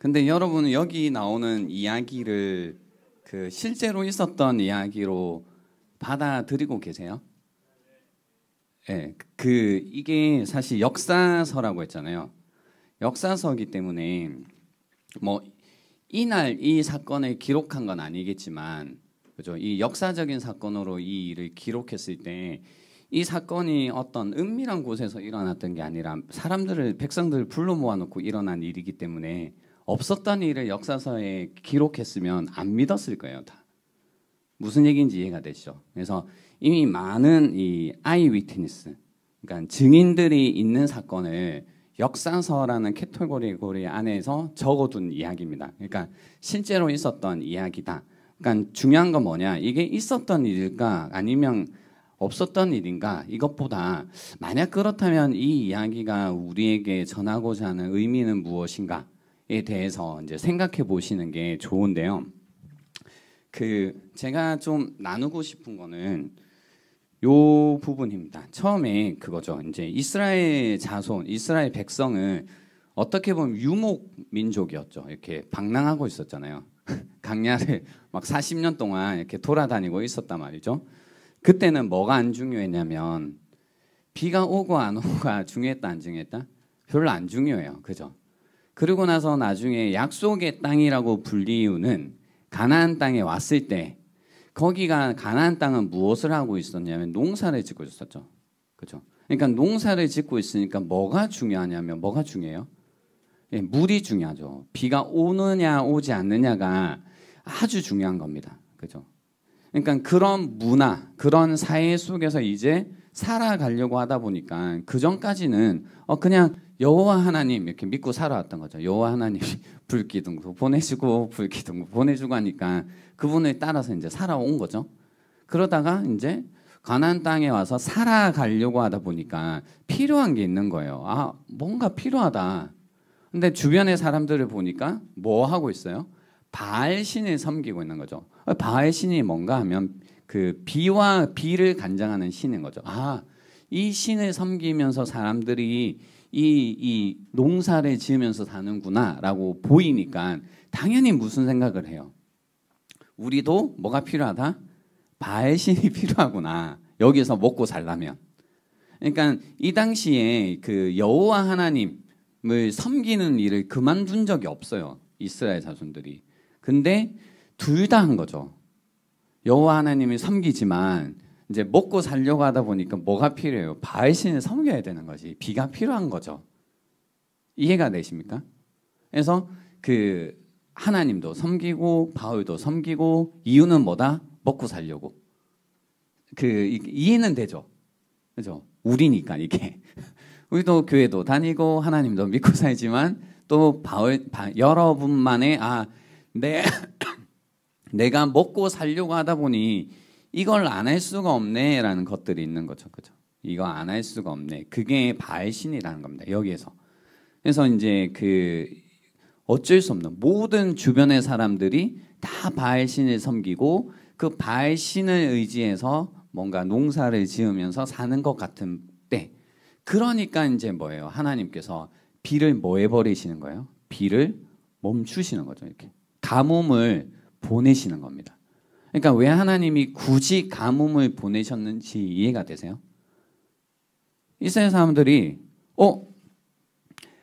근데 여러분은 여기 나오는 이야기를 그 실제로 있었던 이야기로 받아들이고 계세요? 예, 이게 사실 역사서라고 했잖아요. 역사서기 때문에 뭐 이날 이 사건을 기록한 건 아니겠지만, 그죠? 이 역사적인 사건으로 이 일을 기록했을 때 이 사건이 어떤 은밀한 곳에서 일어났던 게 아니라 백성들을 불러 모아놓고 일어난 일이기 때문에 없었던 일을 역사서에 기록했으면 안 믿었을 거예요, 다. 무슨 얘기인지 이해가 되시죠? 그래서 이미 많은 이 아이 위트니스, 그러니까 증인들이 있는 사건을 역사서라는 캐테고리 안에서 적어둔 이야기입니다. 그러니까 실제로 있었던 이야기다. 그러니까 중요한 건 뭐냐? 이게 있었던 일일까 아니면 없었던 일인가? 이것보다 만약 그렇다면 이 이야기가 우리에게 전하고자 하는 의미는 무엇인가에 대해서 이제 생각해 보시는 게 좋은데요. 제가 좀 나누고 싶은 거는 요 부분입니다. 처음에 그거죠. 이제 이스라엘 자손, 이스라엘 백성은 어떻게 보면 유목 민족이었죠. 이렇게 방랑하고 있었잖아요. 강야를 막 40년 동안 이렇게 돌아다니고 있었단 말이죠. 그때는 뭐가 안 중요했냐면 비가 오고 안 오고가 중요했다 안 중요했다? 별로 안 중요해요. 그죠? 그리고 나서 나중에 약속의 땅이라고 불리우는 가나안 땅에 왔을 때 거기가 가나안 땅은 무엇을 하고 있었냐면 농사를 짓고 있었죠. 그죠? 그러니까 농사를 짓고 있으니까 뭐가 중요하냐면 뭐가 중요해요? 예, 물이 중요하죠. 비가 오느냐 오지 않느냐가 아주 중요한 겁니다. 그죠? 그러니까 그런 문화, 그런 사회 속에서 이제 살아가려고 하다 보니까 그 전까지는 그냥 여호와 하나님 이렇게 믿고 살아왔던 거죠. 여호와 하나님이 불기둥도 보내주고 불기둥도 보내주고 하니까 그분을 따라서 이제 살아온 거죠. 그러다가 이제 가나안 땅에 와서 살아가려고 하다 보니까 필요한 게 있는 거예요. 아, 뭔가 필요하다. 근데 주변의 사람들을 보니까 뭐 하고 있어요? 바알 신을 섬기고 있는 거죠. 바알 신이 뭔가 하면 그 비와 비를 간장하는 신인 거죠. 아, 이 신을 섬기면서 사람들이 이 농사를 지으면서 사는구나라고 보이니까 당연히 무슨 생각을 해요? 우리도 뭐가 필요하다? 바알 신이 필요하구나. 여기서 먹고 살려면. 그러니까 이 당시에 그 여호와 하나님을 섬기는 일을 그만둔 적이 없어요. 이스라엘 자손들이. 근데 둘 다 한 거죠. 여호와 하나님을 섬기지만 이제 먹고 살려고 하다 보니까 뭐가 필요해요? 바알 신을 섬겨야 되는 거지. 비가 필요한 거죠. 이해가 되십니까? 그래서 그 하나님도 섬기고 바울도 섬기고 이유는 뭐다? 먹고 살려고. 이해는 되죠. 그죠? 우리니까 이게. 우리도 교회도 다니고 하나님도 믿고 살지만 또 여러분만의 내가 먹고 살려고 하다 보니 이걸 안 할 수가 없네라는 것들이 있는 거죠. 그죠? 이거 안 할 수가 없네. 그게 바알신이라는 겁니다. 여기에서. 그래서 이제 어쩔 수 없는 모든 주변의 사람들이 다 바알신을 섬기고 그 바알신을 의지해서 뭔가 농사를 지으면서 사는 것 같은 때, 그러니까 이제 뭐예요? 하나님께서 비를 뭐 해버리시는 거예요? 비를 멈추시는 거죠. 이렇게 가뭄을 보내시는 겁니다. 그러니까 왜 하나님이 굳이 가뭄을 보내셨는지 이해가 되세요? 이스라엘 사람들이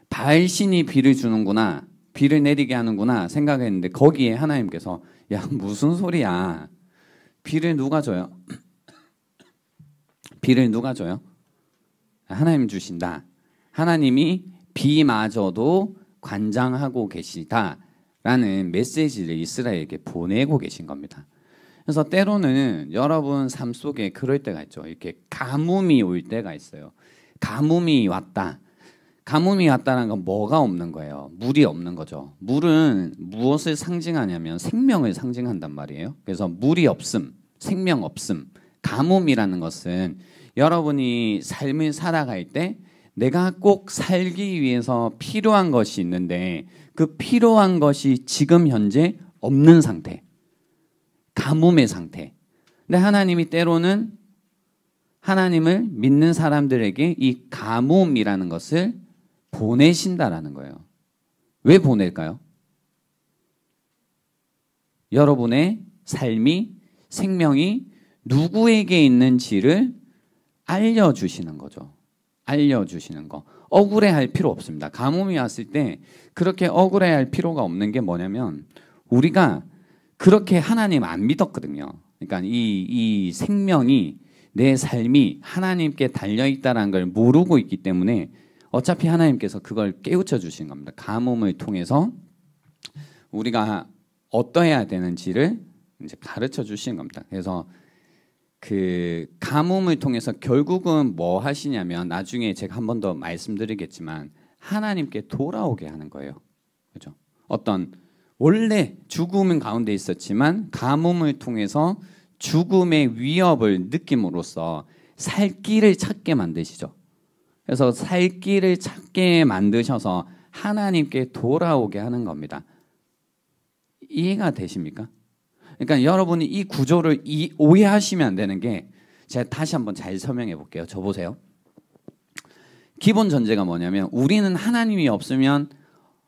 바알신이 비를 주는구나, 비를 내리게 하는구나 생각했는데 거기에 하나님께서 야, 무슨 소리야? 비를 누가 줘요? 비를 누가 줘요? 하나님 주신다. 하나님이 비마저도 관장하고 계시다라는 메시지를 이스라엘에게 보내고 계신 겁니다. 그래서 때로는 여러분 삶 속에 그럴 때가 있죠. 이렇게 가뭄이 올 때가 있어요. 가뭄이 왔다. 가뭄이 왔다는 건 뭐가 없는 거예요? 물이 없는 거죠. 물은 무엇을 상징하냐면 생명을 상징한단 말이에요. 그래서 물이 없음, 생명 없음, 가뭄이라는 것은 여러분이 삶을 살아갈 때 내가 꼭 살기 위해서 필요한 것이 있는데 그 필요한 것이 지금 현재 없는 상태, 가뭄의 상태. 근데 하나님이 때로는 하나님을 믿는 사람들에게 이 가뭄이라는 것을 보내신다라는 거예요. 왜 보낼까요? 여러분의 삶이 생명이 누구에게 있는지를 알려주시는 거죠. 알려주시는 거. 억울해할 필요 없습니다. 가뭄이 왔을 때 그렇게 억울해할 필요가 없는 게 뭐냐면 우리가 그렇게 하나님 안 믿었거든요. 그러니까 이 생명이 내 삶이 하나님께 달려있다는 걸 모르고 있기 때문에 어차피 하나님께서 그걸 깨우쳐 주신 겁니다. 가뭄을 통해서 우리가 어떠해야 되는지를 이제 가르쳐 주신 겁니다. 그래서 그 가뭄을 통해서 결국은 뭐 하시냐면 나중에 제가 한 번 더 말씀드리겠지만 하나님께 돌아오게 하는 거예요. 그죠? 어떤 원래 죽음은 가운데 있었지만 가뭄을 통해서 죽음의 위협을 느낌으로써 살 길을 찾게 만드시죠. 그래서 살 길을 찾게 만드셔서 하나님께 돌아오게 하는 겁니다. 이해가 되십니까? 그러니까 여러분이 이 구조를 오해하시면 안 되는 게 제가 다시 한번 잘 설명해 볼게요. 저 보세요. 기본 전제가 뭐냐면 우리는 하나님이 없으면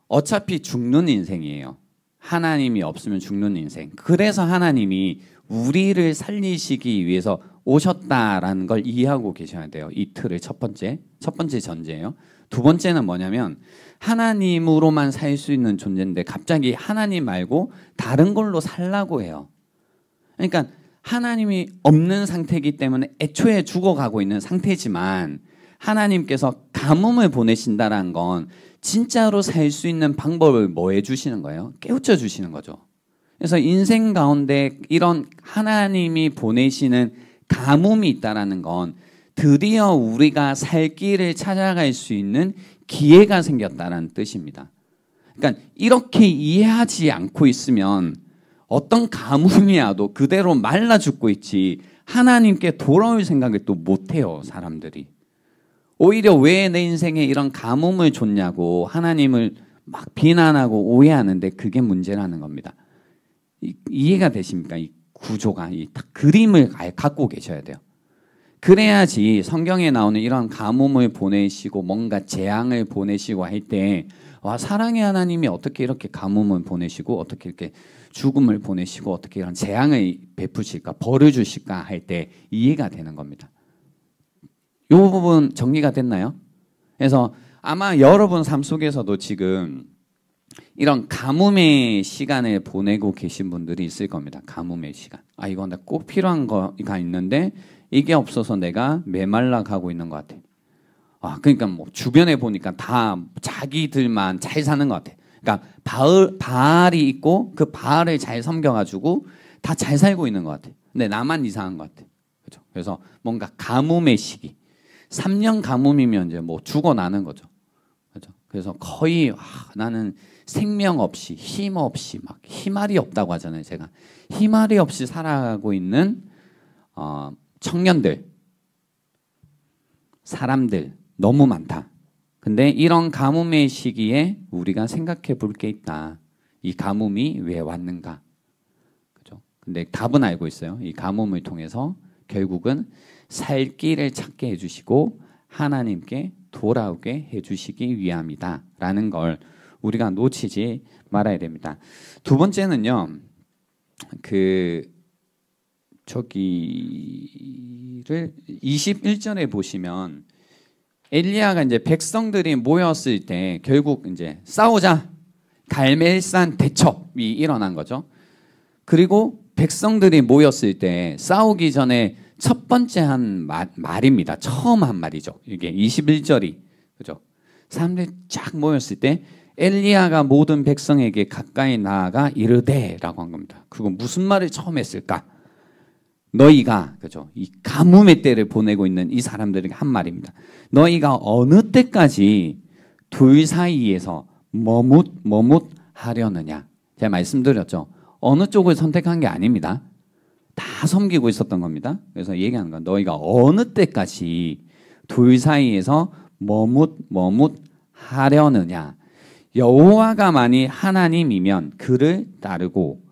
어차피 죽는 인생이에요. 하나님이 없으면 죽는 인생. 그래서 하나님이 우리를 살리시기 위해서 오셨다라는 걸 이해하고 계셔야 돼요. 이 틀을 첫 번째 전제예요. 두 번째는 뭐냐면 하나님으로만 살 수 있는 존재인데 갑자기 하나님 말고 다른 걸로 살라고 해요. 그러니까 하나님이 없는 상태이기 때문에 애초에 죽어가고 있는 상태지만 하나님께서 가뭄을 보내신다는 건 진짜로 살 수 있는 방법을 뭐 해주시는 거예요? 깨우쳐 주시는 거죠. 그래서 인생 가운데 이런 하나님이 보내시는 가뭄이 있다는 건 드디어 우리가 살 길을 찾아갈 수 있는 기회가 생겼다는 뜻입니다. 그러니까 이렇게 이해하지 않고 있으면 어떤 가뭄이 와도 그대로 말라 죽고 있지 하나님께 돌아올 생각을 또 못해요, 사람들이. 오히려 왜 내 인생에 이런 가뭄을 줬냐고 하나님을 막 비난하고 오해하는데 그게 문제라는 겁니다. 이해가 되십니까? 이 구조가, 이 그림을 갖고 계셔야 돼요. 그래야지 성경에 나오는 이런 가뭄을 보내시고 뭔가 재앙을 보내시고 할 때 와, 사랑의 하나님이 어떻게 이렇게 가뭄을 보내시고 어떻게 이렇게 죽음을 보내시고 어떻게 이런 재앙을 베푸실까, 벌을 주실까 할 때 이해가 되는 겁니다. 이 부분 정리가 됐나요? 그래서 아마 여러분 삶 속에서도 지금 이런 가뭄의 시간을 보내고 계신 분들이 있을 겁니다. 가뭄의 시간. 아, 이건 나 꼭 필요한 거가 있는데 이게 없어서 내가 메말라 가고 있는 것 같아. 아, 그러니까 뭐 주변에 보니까 다 자기들만 잘 사는 것 같아. 그러니까 바알이 있고 그 바알을 잘 섬겨가지고 다 잘 살고 있는 것 같아. 근데 나만 이상한 것 같아. 그렇죠? 그래서 뭔가 가뭄의 시기. 3년 가뭄이면 이제 뭐 죽어나는 거죠. 그렇죠? 그래서 거의 나는 생명 없이 힘 없이 막 희말이 없다고 하잖아요. 제가 희말이 없이 살아가고 있는 청년들, 사람들 너무 많다. 근데 이런 가뭄의 시기에 우리가 생각해 볼 게 있다. 이 가뭄이 왜 왔는가? 그죠? 근데 답은 알고 있어요. 이 가뭄을 통해서 결국은 살 길을 찾게 해주시고 하나님께 돌아오게 해주시기 위함이다 라는 걸 우리가 놓치지 말아야 됩니다. 두 번째는요, 저기를 21절에 보시면 엘리야가 이제 백성들이 모였을 때 결국 이제 싸우자, 갈멜산 대첩이 일어난 거죠. 그리고 백성들이 모였을 때 싸우기 전에 첫 번째 한 말입니다. 처음 한 말이죠. 이게 21절이. 그죠? 사람들이 쫙 모였을 때 엘리야가 모든 백성에게 가까이 나아가 이르되라고 한 겁니다. 그거 무슨 말을 처음 했을까? 너희가, 그죠? 이 가뭄의 때를 보내고 있는 이 사람들에게 한 말입니다. 너희가 어느 때까지 둘 사이에서 머뭇하려느냐? 제가 말씀드렸죠. 어느 쪽을 선택한 게 아닙니다. 다 섬기고 있었던 겁니다. 그래서 얘기하는 건 너희가 어느 때까지 둘 사이에서 머뭇하려느냐? 여호와가 만일 하나님이면 그를 따르고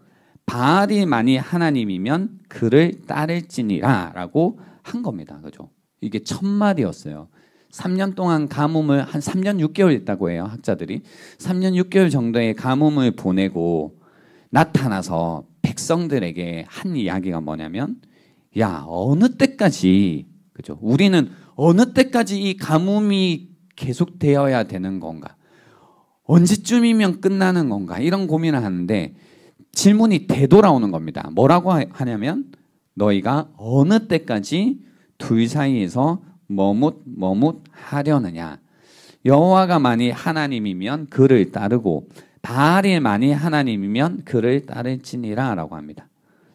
바알이 만일 하나님이면 그를 따를지니라 라고 한 겁니다. 그죠? 이게 첫 말이었어요. 3년 동안 가뭄을 한 3년 6개월 있다고 해요. 학자들이. 3년 6개월 정도의 가뭄을 보내고 나타나서 백성들에게 한 이야기가 뭐냐면, 야, 어느 때까지, 그죠? 우리는 어느 때까지 이 가뭄이 계속되어야 되는 건가? 언제쯤이면 끝나는 건가? 이런 고민을 하는데 질문이 되돌아오는 겁니다. 뭐라고 하냐면, 너희가 어느 때까지 둘 사이에서 머뭇 하려느냐? 여호와가 만일 하나님이면 그를 따르고 바알이 만일 하나님이면 그를 따를지니라 라고 합니다.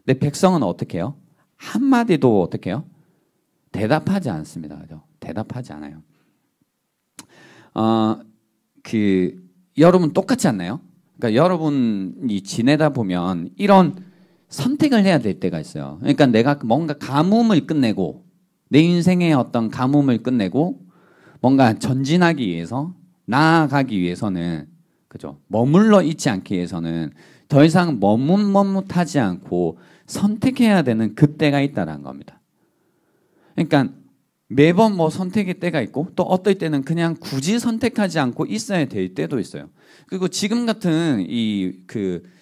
근데 백성은 어떻게 해요? 한마디도 어떻게 해요? 대답하지 않습니다. 그죠? 대답하지 않아요. 여러분 똑같지 않나요? 그러니까 여러분이 지내다 보면 이런 선택을 해야 될 때가 있어요. 그러니까 내가 뭔가 가뭄을 끝내고, 내 인생의 어떤 가뭄을 끝내고 뭔가 전진하기 위해서, 나아가기 위해서는, 그죠? 머물러 있지 않기 위해서는 더 이상 머뭇하지 않고 선택해야 되는 그때가 있다는 겁니다. 그러니까 매번 뭐 선택의 때가 있고, 또 어떨 때는 그냥 굳이 선택하지 않고 있어야 될 때도 있어요. 그리고 지금 같은 이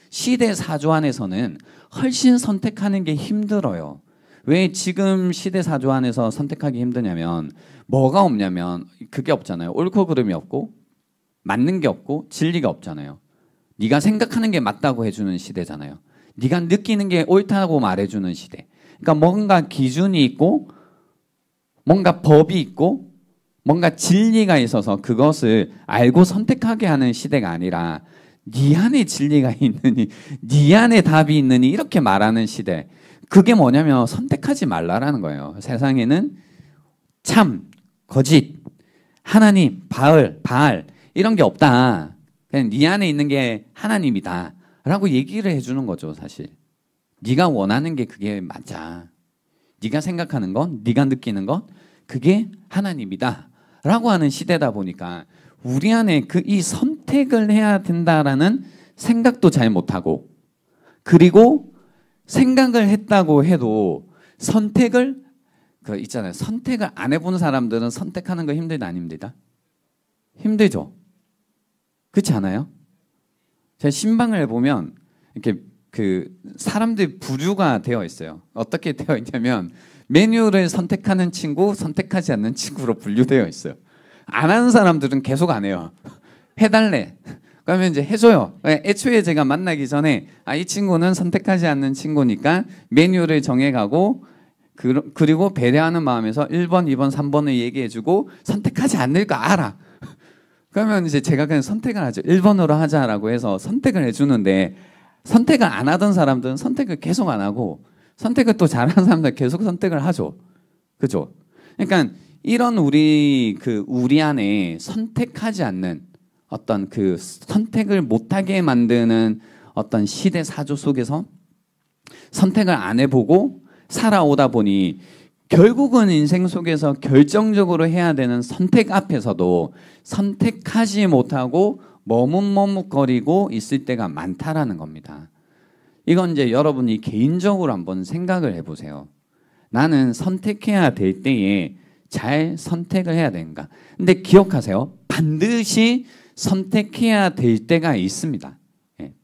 시대 사조 안에서는 훨씬 선택하는 게 힘들어요. 왜 지금 시대 사조 안에서 선택하기 힘드냐면, 뭐가 없냐면 그게 없잖아요. 옳고 그름이 없고 맞는 게 없고 진리가 없잖아요. 네가 생각하는 게 맞다고 해주는 시대잖아요. 네가 느끼는 게 옳다고 말해주는 시대. 그러니까 뭔가 기준이 있고 뭔가 법이 있고 뭔가 진리가 있어서 그것을 알고 선택하게 하는 시대가 아니라, 네 안에 진리가 있느니, 네 안에 답이 있느니 이렇게 말하는 시대. 그게 뭐냐면 선택하지 말라라는 거예요. 세상에는 참, 거짓, 하나님, 바알 이런 게 없다. 그냥 네 안에 있는 게 하나님이다 라고 얘기를 해주는 거죠. 사실 네가 원하는 게 그게 맞아. 네가 생각하는 건, 네가 느끼는 건 그게 하나님이다 라고 하는 시대다 보니까 우리 안에 이 선택을 해야 된다라는 생각도 잘 못하고, 그리고 생각을 했다고 해도 선택을 있잖아요. 선택을 안 해본 사람들은 선택하는 거 힘들다 아닙니다. 힘들죠. 그렇지 않아요? 제가 신방을 해보면 이렇게 사람들 부류가 되어 있어요. 어떻게 되어 있냐면 메뉴를 선택하는 친구, 선택하지 않는 친구로 분류되어 있어요. 안 하는 사람들은 계속 안 해요. 해달래. 그러면 이제 해줘요. 애초에 제가 만나기 전에 이 친구는 선택하지 않는 친구니까 메뉴를 정해가고, 그리고 배려하는 마음에서 1번, 2번, 3번을 얘기해주고 선택하지 않을 거 알아. 그러면 이제 제가 그냥 선택을 하죠. 1번으로 하자라고 해서 선택을 해주는데, 선택을 안 하던 사람들은 선택을 계속 안 하고, 선택을 또 잘하는 사람들은 계속 선택을 하죠. 그죠? 그러니까 이런 우리 안에 선택하지 않는 어떤 선택을 못하게 만드는 어떤 시대 사조 속에서 선택을 안 해보고 살아오다 보니, 결국은 인생 속에서 결정적으로 해야 되는 선택 앞에서도 선택하지 못하고 머뭇거리고 있을 때가 많다라는 겁니다. 이건 이제 여러분이 개인적으로 한번 생각을 해보세요. 나는 선택해야 될 때에 잘 선택을 해야 되는가? 근데 기억하세요. 반드시 선택해야 될 때가 있습니다.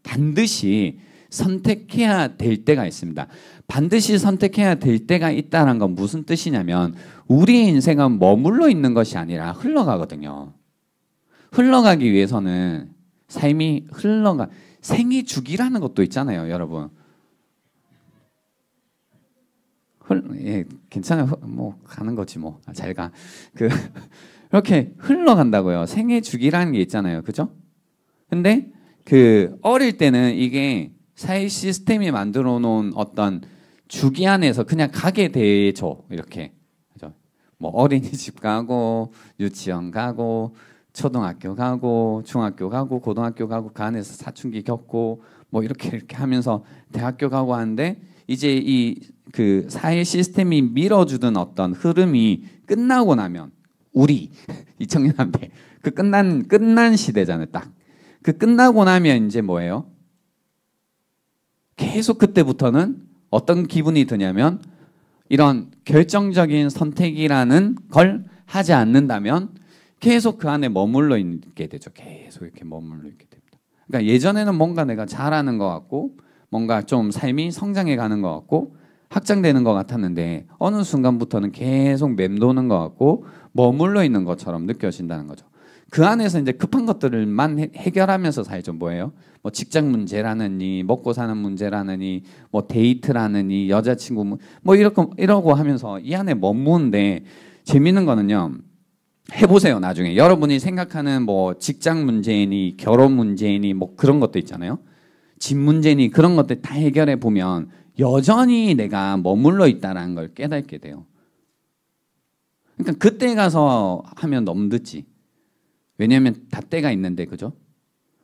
반드시 선택해야 될 때가 있습니다. 반드시 선택해야 될 때가 있다는 건 무슨 뜻이냐면, 우리의 인생은 머물러 있는 것이 아니라 흘러가거든요. 흘러가기 위해서는 삶이 생이 주기라는 것도 있잖아요, 여러분. 괜찮아요. 뭐 가는 거지 뭐. 잘 가. 이렇게 흘러간다고요. 생애 주기라는 게 있잖아요, 그죠? 근데 어릴 때는 이게 사회 시스템이 만들어 놓은 어떤 주기 안에서 그냥 가게 되죠. 이렇게. 그죠? 뭐 어린이집 가고, 유치원 가고, 초등학교 가고, 중학교 가고, 고등학교 가고, 그 안에서 사춘기 겪고, 뭐 이렇게 하면서 대학교 가고 하는데, 이제 사회 시스템이 밀어주던 어떤 흐름이 끝나고 나면, 우리 2000년대 끝난 시대잖아요. 딱 끝나고 나면 이제 뭐예요? 계속 그때부터는 어떤 기분이 드냐면, 이런 결정적인 선택이라는 걸 하지 않는다면 계속 그 안에 머물러 있게 되죠. 계속 이렇게 머물러 있게 됩니다. 그러니까 예전에는 뭔가 내가 잘하는 것 같고 뭔가 좀 삶이 성장해 가는 것 같고 확장되는 것 같았는데 어느 순간부터는 계속 맴도는 것 같고 머물러 있는 것처럼 느껴진다는 거죠. 그 안에서 이제 급한 것들만 해결하면서 살죠. 뭐예요? 뭐 직장 문제라느니 먹고 사는 문제라느니 뭐 데이트라느니 여자친구 뭐 이러고 하면서 이 안에 머무는데 재밌는 거는요. 해보세요. 나중에 여러분이 생각하는 뭐 직장 문제니 결혼 문제니 뭐 그런 것도 있잖아요. 집 문제니 그런 것들 다 해결해 보면 여전히 내가 머물러 있다는 걸 깨닫게 돼요. 그러니까 그때 가서 하면 너무 늦지. 왜냐하면 다 때가 있는데, 그죠?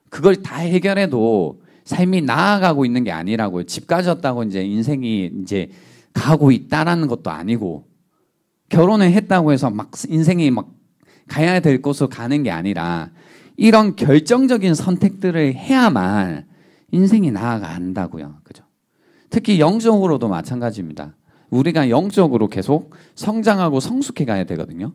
그걸 다 해결해도 삶이 나아가고 있는 게 아니라고요. 집 가졌다고 이제 인생이 이제 가고 있다라는 것도 아니고, 결혼을 했다고 해서 막 인생이 막 가야 될 곳으로 가는 게 아니라, 이런 결정적인 선택들을 해야만 인생이 나아간다고요. 그죠? 특히 영적으로도 마찬가지입니다. 우리가 영적으로 계속 성장하고 성숙해 가야 되거든요.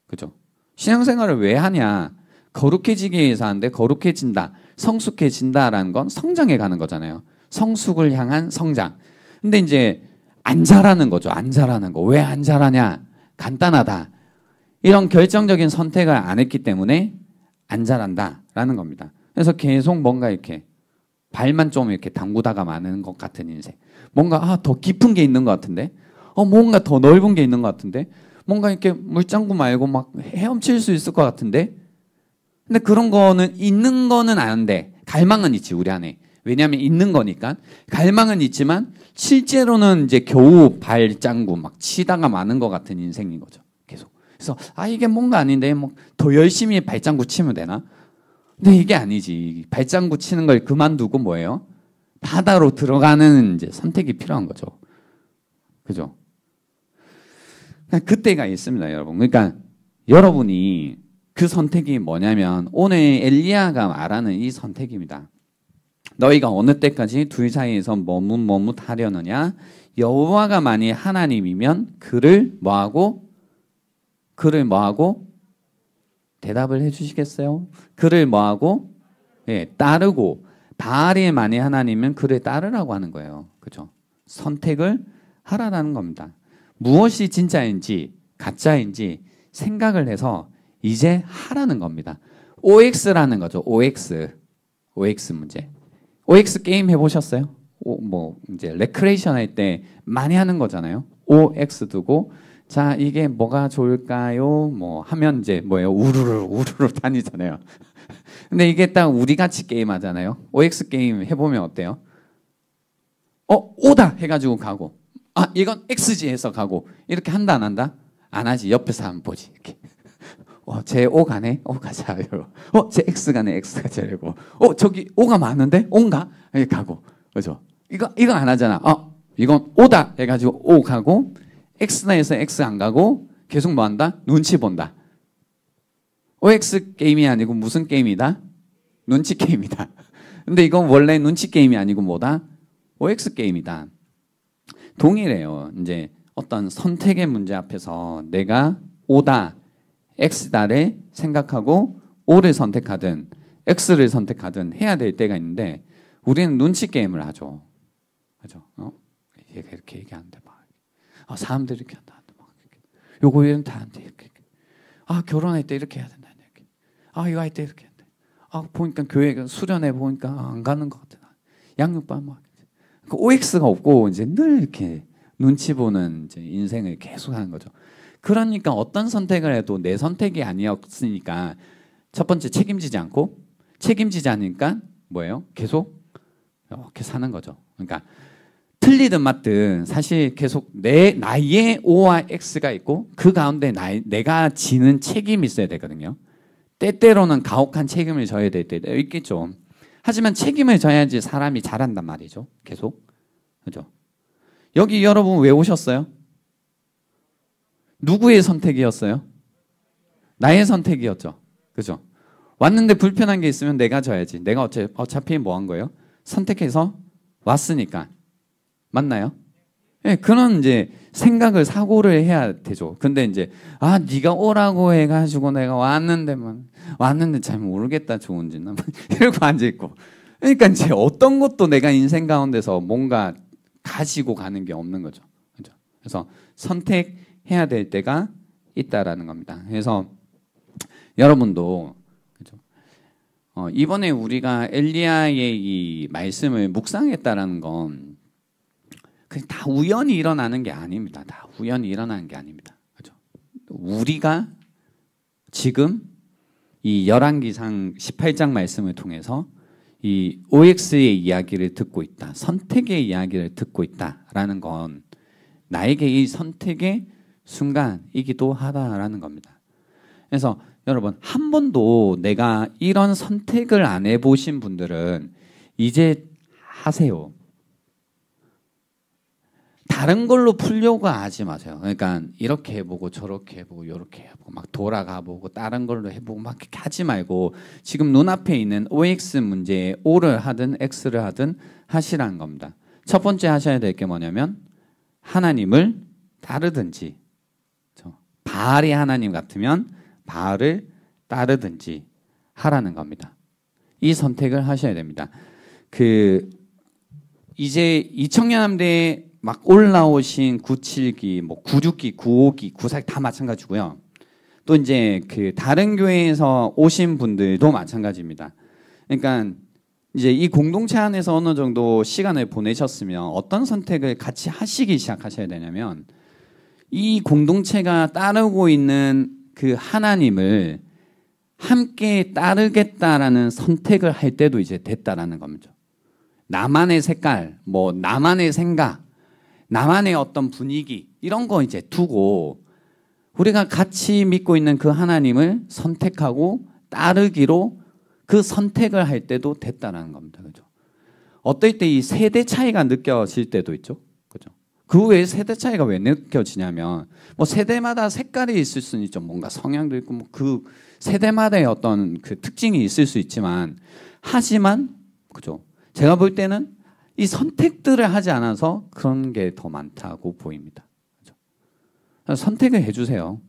그죠? 신앙생활을 왜 하냐? 거룩해지기 위해서 하는데 거룩해진다, 성숙해진다라는 건 성장해 가는 거잖아요. 성숙을 향한 성장. 근데 이제 안 자라는 거죠. 안 자라는 거. 왜 안 자라냐? 간단하다. 이런 결정적인 선택을 안 했기 때문에 안 자란다라는 겁니다. 그래서 계속 뭔가 이렇게 발만 좀 이렇게 담그다가 마는 것 같은 인생. 뭔가 더 깊은 게 있는 것 같은데, 뭔가 더 넓은 게 있는 것 같은데, 뭔가 이렇게 물장구 말고 막 헤엄칠 수 있을 것 같은데, 근데 그런 거는 있는 거는 아는데 갈망은 있지 우리 안에. 왜냐하면 있는 거니까 갈망은 있지만 실제로는 이제 겨우 발장구 막 치다가 마는 것 같은 인생인 거죠. 계속. 그래서 이게 뭔가 아닌데 뭐 더 열심히 발장구 치면 되나? 근데 이게 아니지. 발장구 치는 걸 그만두고 뭐예요? 바다로 들어가는 이제 선택이 필요한 거죠. 그죠? 그때가 있습니다, 여러분. 그러니까 여러분이 그 선택이 뭐냐면 오늘 엘리야가 말하는 이 선택입니다. 너희가 어느 때까지 둘 사이에서 머뭇하려느냐? 여호와가 만일 하나님이면 그를 뭐하고? 대답을 해주시겠어요? 그를 뭐하고? 예, 따르고. 바알이 만일 하나님이면 그를 따르라고 하는 거예요. 그죠? 선택을 하라라는 겁니다. 무엇이 진짜인지 가짜인지 생각을 해서 이제 하라는 겁니다. OX라는 거죠. OX 문제. OX 게임 해보셨어요? 뭐 이제 레크레이션 할 때 많이 하는 거잖아요. OX 두고 자 이게 뭐가 좋을까요? 뭐 하면 이제 뭐예요? 우르르 다니잖아요. 근데 이게 딱 우리 같이 게임 하잖아요. OX 게임 해보면 어때요? O다 해가지고 가고 이건 X지 해서 가고 이렇게 한다 안 한다? 안 하지. 옆에서 한번 보지 이렇게. 제 O 가네? O 가자. 이러고. 제 X 가네? X 가자. 이러고. 저기 O가 많은데? O인가? 이렇게 가고. 그죠? 이거 안 하잖아. 이건 O다 해가지고 O 가고, X나 해서 X 안 가고, 계속 뭐 한다? 눈치 본다. OX 게임이 아니고 무슨 게임이다? 눈치 게임이다. 근데 이건 원래 눈치 게임이 아니고 뭐다? OX 게임이다. 동일해요. 이제 어떤 선택의 문제 앞에서 내가 O다, X다를 생각하고 O를 선택하든 X를 선택하든 해야 될 때가 있는데 우리는 눈치 게임을 하죠. 그죠? 얘가 이렇게 얘기하는데 막 사람들이 이렇게 한다. 막 요거 이런 다 한대 이렇게. 결혼할 때 이렇게 해야 된다. 이렇게. 이거 할 때 이렇게 한대. 보니까 교회 수련회 보니까 안 가는 것 같아. 양육반 막. 그 OX가 없고 이제 늘 이렇게 눈치 보는 이제 인생을 계속 하는 거죠. 그러니까 어떤 선택을 해도 내 선택이 아니었으니까 첫 번째 책임지지 않고 책임지지 않으니까 뭐예요? 계속 이렇게 사는 거죠. 그러니까 틀리든 맞든 사실 계속 나의 O와 X가 있고 그 가운데 내가 지는 책임이 있어야 되거든요. 때때로는 가혹한 책임을 져야 될 때도 있겠죠. 하지만 책임을 져야지 사람이 자란단 말이죠. 계속. 그죠? 여기 여러분 왜 오셨어요? 누구의 선택이었어요? 나의 선택이었죠. 그죠? 왔는데 불편한 게 있으면 내가 져야지. 내가 어차피 뭐 한 거예요? 선택해서 왔으니까. 맞나요? 네, 그런 이제 생각을 사고를 해야 되죠. 근데 이제 네가 오라고 해가지고 내가 왔는데 잘 모르겠다 좋은지는 이러고 앉아 있고 그러니까 이제 어떤 것도 내가 인생 가운데서 뭔가 가지고 가는 게 없는 거죠. 그죠? 그래서 선택해야 될 때가 있다라는 겁니다. 그래서 여러분도 그죠? 이번에 우리가 엘리야의 이 말씀을 묵상했다라는 건 그냥 다 우연히 일어나는 게 아닙니다. 다 우연히 일어나는 게 아닙니다. 그죠? 우리가 지금 이 열왕기상 18장 말씀을 통해서 이 OX의 이야기를 듣고 있다. 선택의 이야기를 듣고 있다라는 건 나에게 이 선택의 순간이기도 하다라는 겁니다. 그래서 여러분 한 번도 내가 이런 선택을 안 해보신 분들은 이제 하세요. 다른 걸로 풀려고 하지 마세요. 그러니까 이렇게 해보고 저렇게 해보고 이렇게 해보고 막 돌아가보고 다른 걸로 해보고 막 이렇게 하지 말고 지금 눈앞에 있는 OX 문제에 O를 하든 X를 하든 하시라는 겁니다. 첫 번째 하셔야 될 게 뭐냐면 하나님을 따르든지 바알이 하나님 같으면 바알을 따르든지 하라는 겁니다. 이 선택을 하셔야 됩니다. 이제 2000년대에 막 올라오신 97기, 뭐 96기, 95기, 94기 다 마찬가지고요. 또 이제 다른 교회에서 오신 분들도 마찬가지입니다. 그러니까 이제 이 공동체 안에서 어느 정도 시간을 보내셨으면 어떤 선택을 같이 하시기 시작하셔야 되냐면 이 공동체가 따르고 있는 그 하나님을 함께 따르겠다라는 선택을 할 때도 이제 됐다라는 겁니다. 나만의 색깔, 뭐 나만의 생각, 나만의 어떤 분위기 이런 거 이제 두고 우리가 같이 믿고 있는 그 하나님을 선택하고 따르기로 그 선택을 할 때도 됐다라는 겁니다. 그죠? 어떨 때 이 세대 차이가 느껴질 때도 있죠. 그죠? 그 외에 세대 차이가 왜 느껴지냐면 뭐 세대마다 색깔이 있을 수는 있죠. 뭔가 성향도 있고 뭐 그 세대마다의 어떤 그 특징이 있을 수 있지만 하지만 그죠? 제가 볼 때는 이 선택들을 하지 않아서 그런 게 더 많다고 보입니다. 그죠? 선택을 해주세요.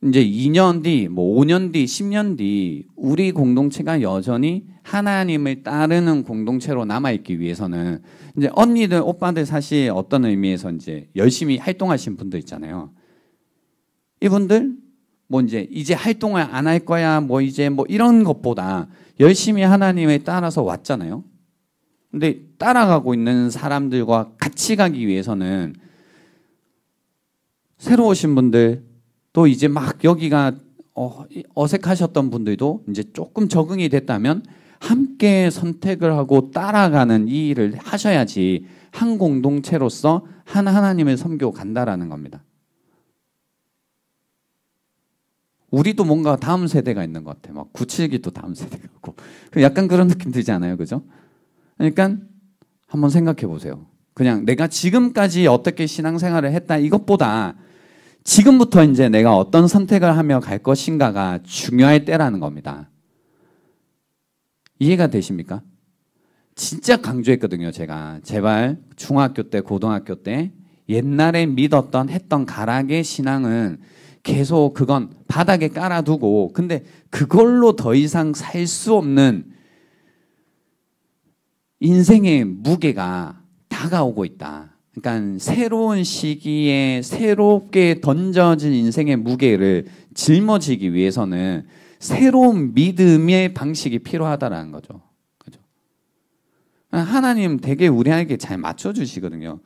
이제 2년 뒤, 뭐 5년 뒤, 10년 뒤 우리 공동체가 여전히 하나님을 따르는 공동체로 남아있기 위해서는 이제 언니들, 오빠들 사실 어떤 의미에서 이제 열심히 활동하신 분들 있잖아요. 이분들 뭐 이제 활동을 안 할 거야, 뭐 이제 뭐 이런 것보다 열심히 하나님을 따라서 왔잖아요. 근데 따라가고 있는 사람들과 같이 가기 위해서는 새로 오신 분들 또 이제 막 여기가 어색하셨던 분들도 이제 조금 적응이 됐다면 함께 선택을 하고 따라가는 이 일을 하셔야지 한 공동체로서 하나님을 섬기고 간다라는 겁니다. 우리도 뭔가 다음 세대가 있는 것 같아요. 막 97기도 다음 세대가 있고 약간 그런 느낌 들지 않아요? 그죠? 그러니까 한번 생각해 보세요. 그냥 내가 지금까지 어떻게 신앙생활을 했다 이것보다 지금부터 이제 내가 어떤 선택을 하며 갈 것인가가 중요할 때라는 겁니다. 이해가 되십니까? 진짜 강조했거든요. 제가 제발 중학교 때 고등학교 때 옛날에 믿었던 했던 가락의 신앙은 계속 그건 바닥에 깔아두고 근데 그걸로 더 이상 살 수 없는 인생의 무게가 다가오고 있다. 그러니까 새로운 시기에 새롭게 던져진 인생의 무게를 짊어지기 위해서는 새로운 믿음의 방식이 필요하다라는 거죠. 그죠? 하나님 되게 우리에게 잘 맞춰주시거든요.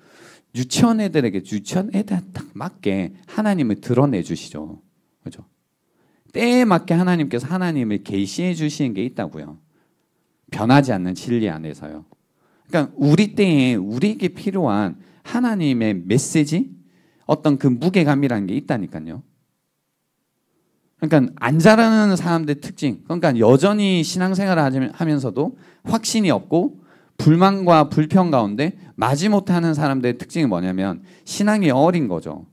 유치원 애들에게 유치원 애들 딱 맞게 하나님을 드러내 주시죠. 그죠? 때에 맞게 하나님께서 하나님을 계시해 주시는 게 있다고요. 변하지 않는 진리 안에서요. 그러니까 우리 때에 우리에게 필요한 하나님의 메시지, 어떤 그 무게감이라는 게 있다니까요. 그러니까 안 자라는 사람들의 특징, 그러니까 여전히 신앙생활을 하면서도 확신이 없고 불만과 불평 가운데 마지못하는 사람들의 특징이 뭐냐면 신앙이 어린 거죠.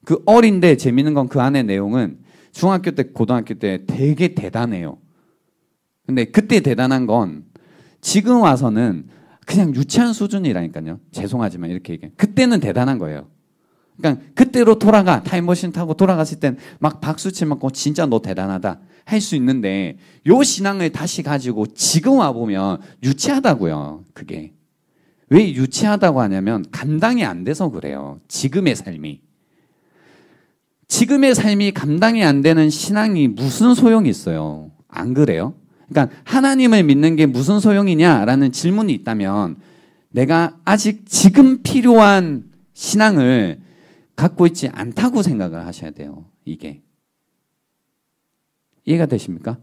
그 어린데 재밌는 건 그 안에 내용은 중학교 때, 고등학교 때 되게 대단해요. 근데 그때 대단한 건 지금 와서는 그냥 유치한 수준이라니까요. 죄송하지만 이렇게 얘기해. 그때는 대단한 거예요. 그러니까 그때로 돌아가 타임머신 타고 돌아갔을 땐 막 박수치면 진짜 너 대단하다 할 수 있는데 요 신앙을 다시 가지고 지금 와보면 유치하다고요. 그게. 왜 유치하다고 하냐면 감당이 안 돼서 그래요. 지금의 삶이. 지금의 삶이 감당이 안 되는 신앙이 무슨 소용이 있어요? 안 그래요? 그러니까 하나님을 믿는 게 무슨 소용이냐라는 질문이 있다면 내가 아직 지금 필요한 신앙을 갖고 있지 않다고 생각을 하셔야 돼요. 이게. 이해가 되십니까?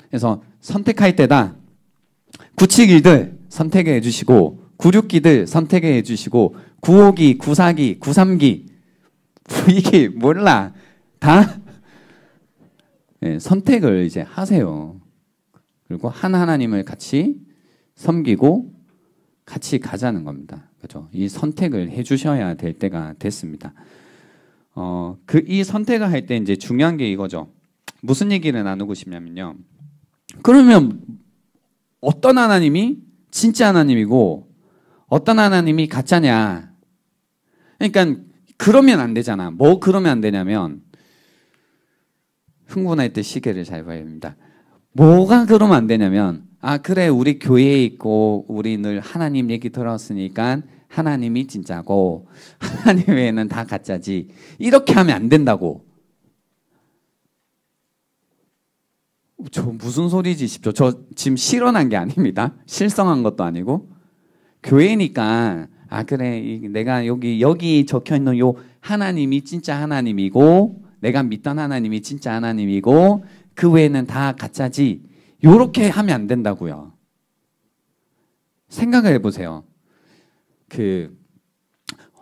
그래서 선택할 때다. 971들 선택해 주시고 96기들 선택해 주시고 95기, 94기, 93기 이게 몰라. 다 네, 선택을 이제 하세요. 그리고 하나님을 같이 섬기고 같이 가자는 겁니다. 그렇죠? 이 선택을 해 주셔야 될 때가 됐습니다. 이 선택을 할 때 이제 중요한 게 이거죠. 무슨 얘기를 나누고 싶냐면요. 그러면 어떤 하나님이 진짜 하나님이고 어떤 하나님이 가짜냐. 그러니까 그러면 안 되잖아. 뭐 그러면 안 되냐면 흥분할 때 시계를 잘 봐야 됩니다. 뭐가 그러면 안 되냐면 그래 우리 교회에 있고 우리 늘 하나님 얘기 들었으니까 하나님이 진짜고 하나님 외에는 다 가짜지. 이렇게 하면 안 된다고. 저 무슨 소리지 싶죠. 저 지금 실언한 게 아닙니다. 실성한 것도 아니고 교회니까 그래 내가 여기 적혀있는 요 하나님이 진짜 하나님이고 내가 믿던 하나님이 진짜 하나님이고 그 외에는 다 가짜지. 요렇게 하면 안 된다고요. 생각을 해보세요.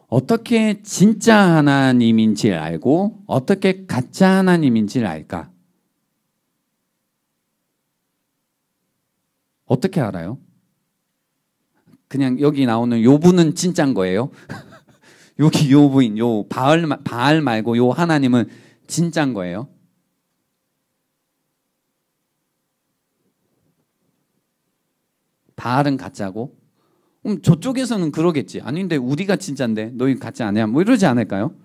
어떻게 진짜 하나님인지를 알고 어떻게 가짜 하나님인지를 알까? 어떻게 알아요? 그냥 여기 나오는 요 분은 진짜인 거예요? 여기 요 부인, 요 바알 말고 요 하나님은 진짜인 거예요? 바알은 가짜고? 저쪽에서는 그러겠지. 아닌데 우리가 진짜인데 너희 가짜 아니야? 뭐 이러지 않을까요?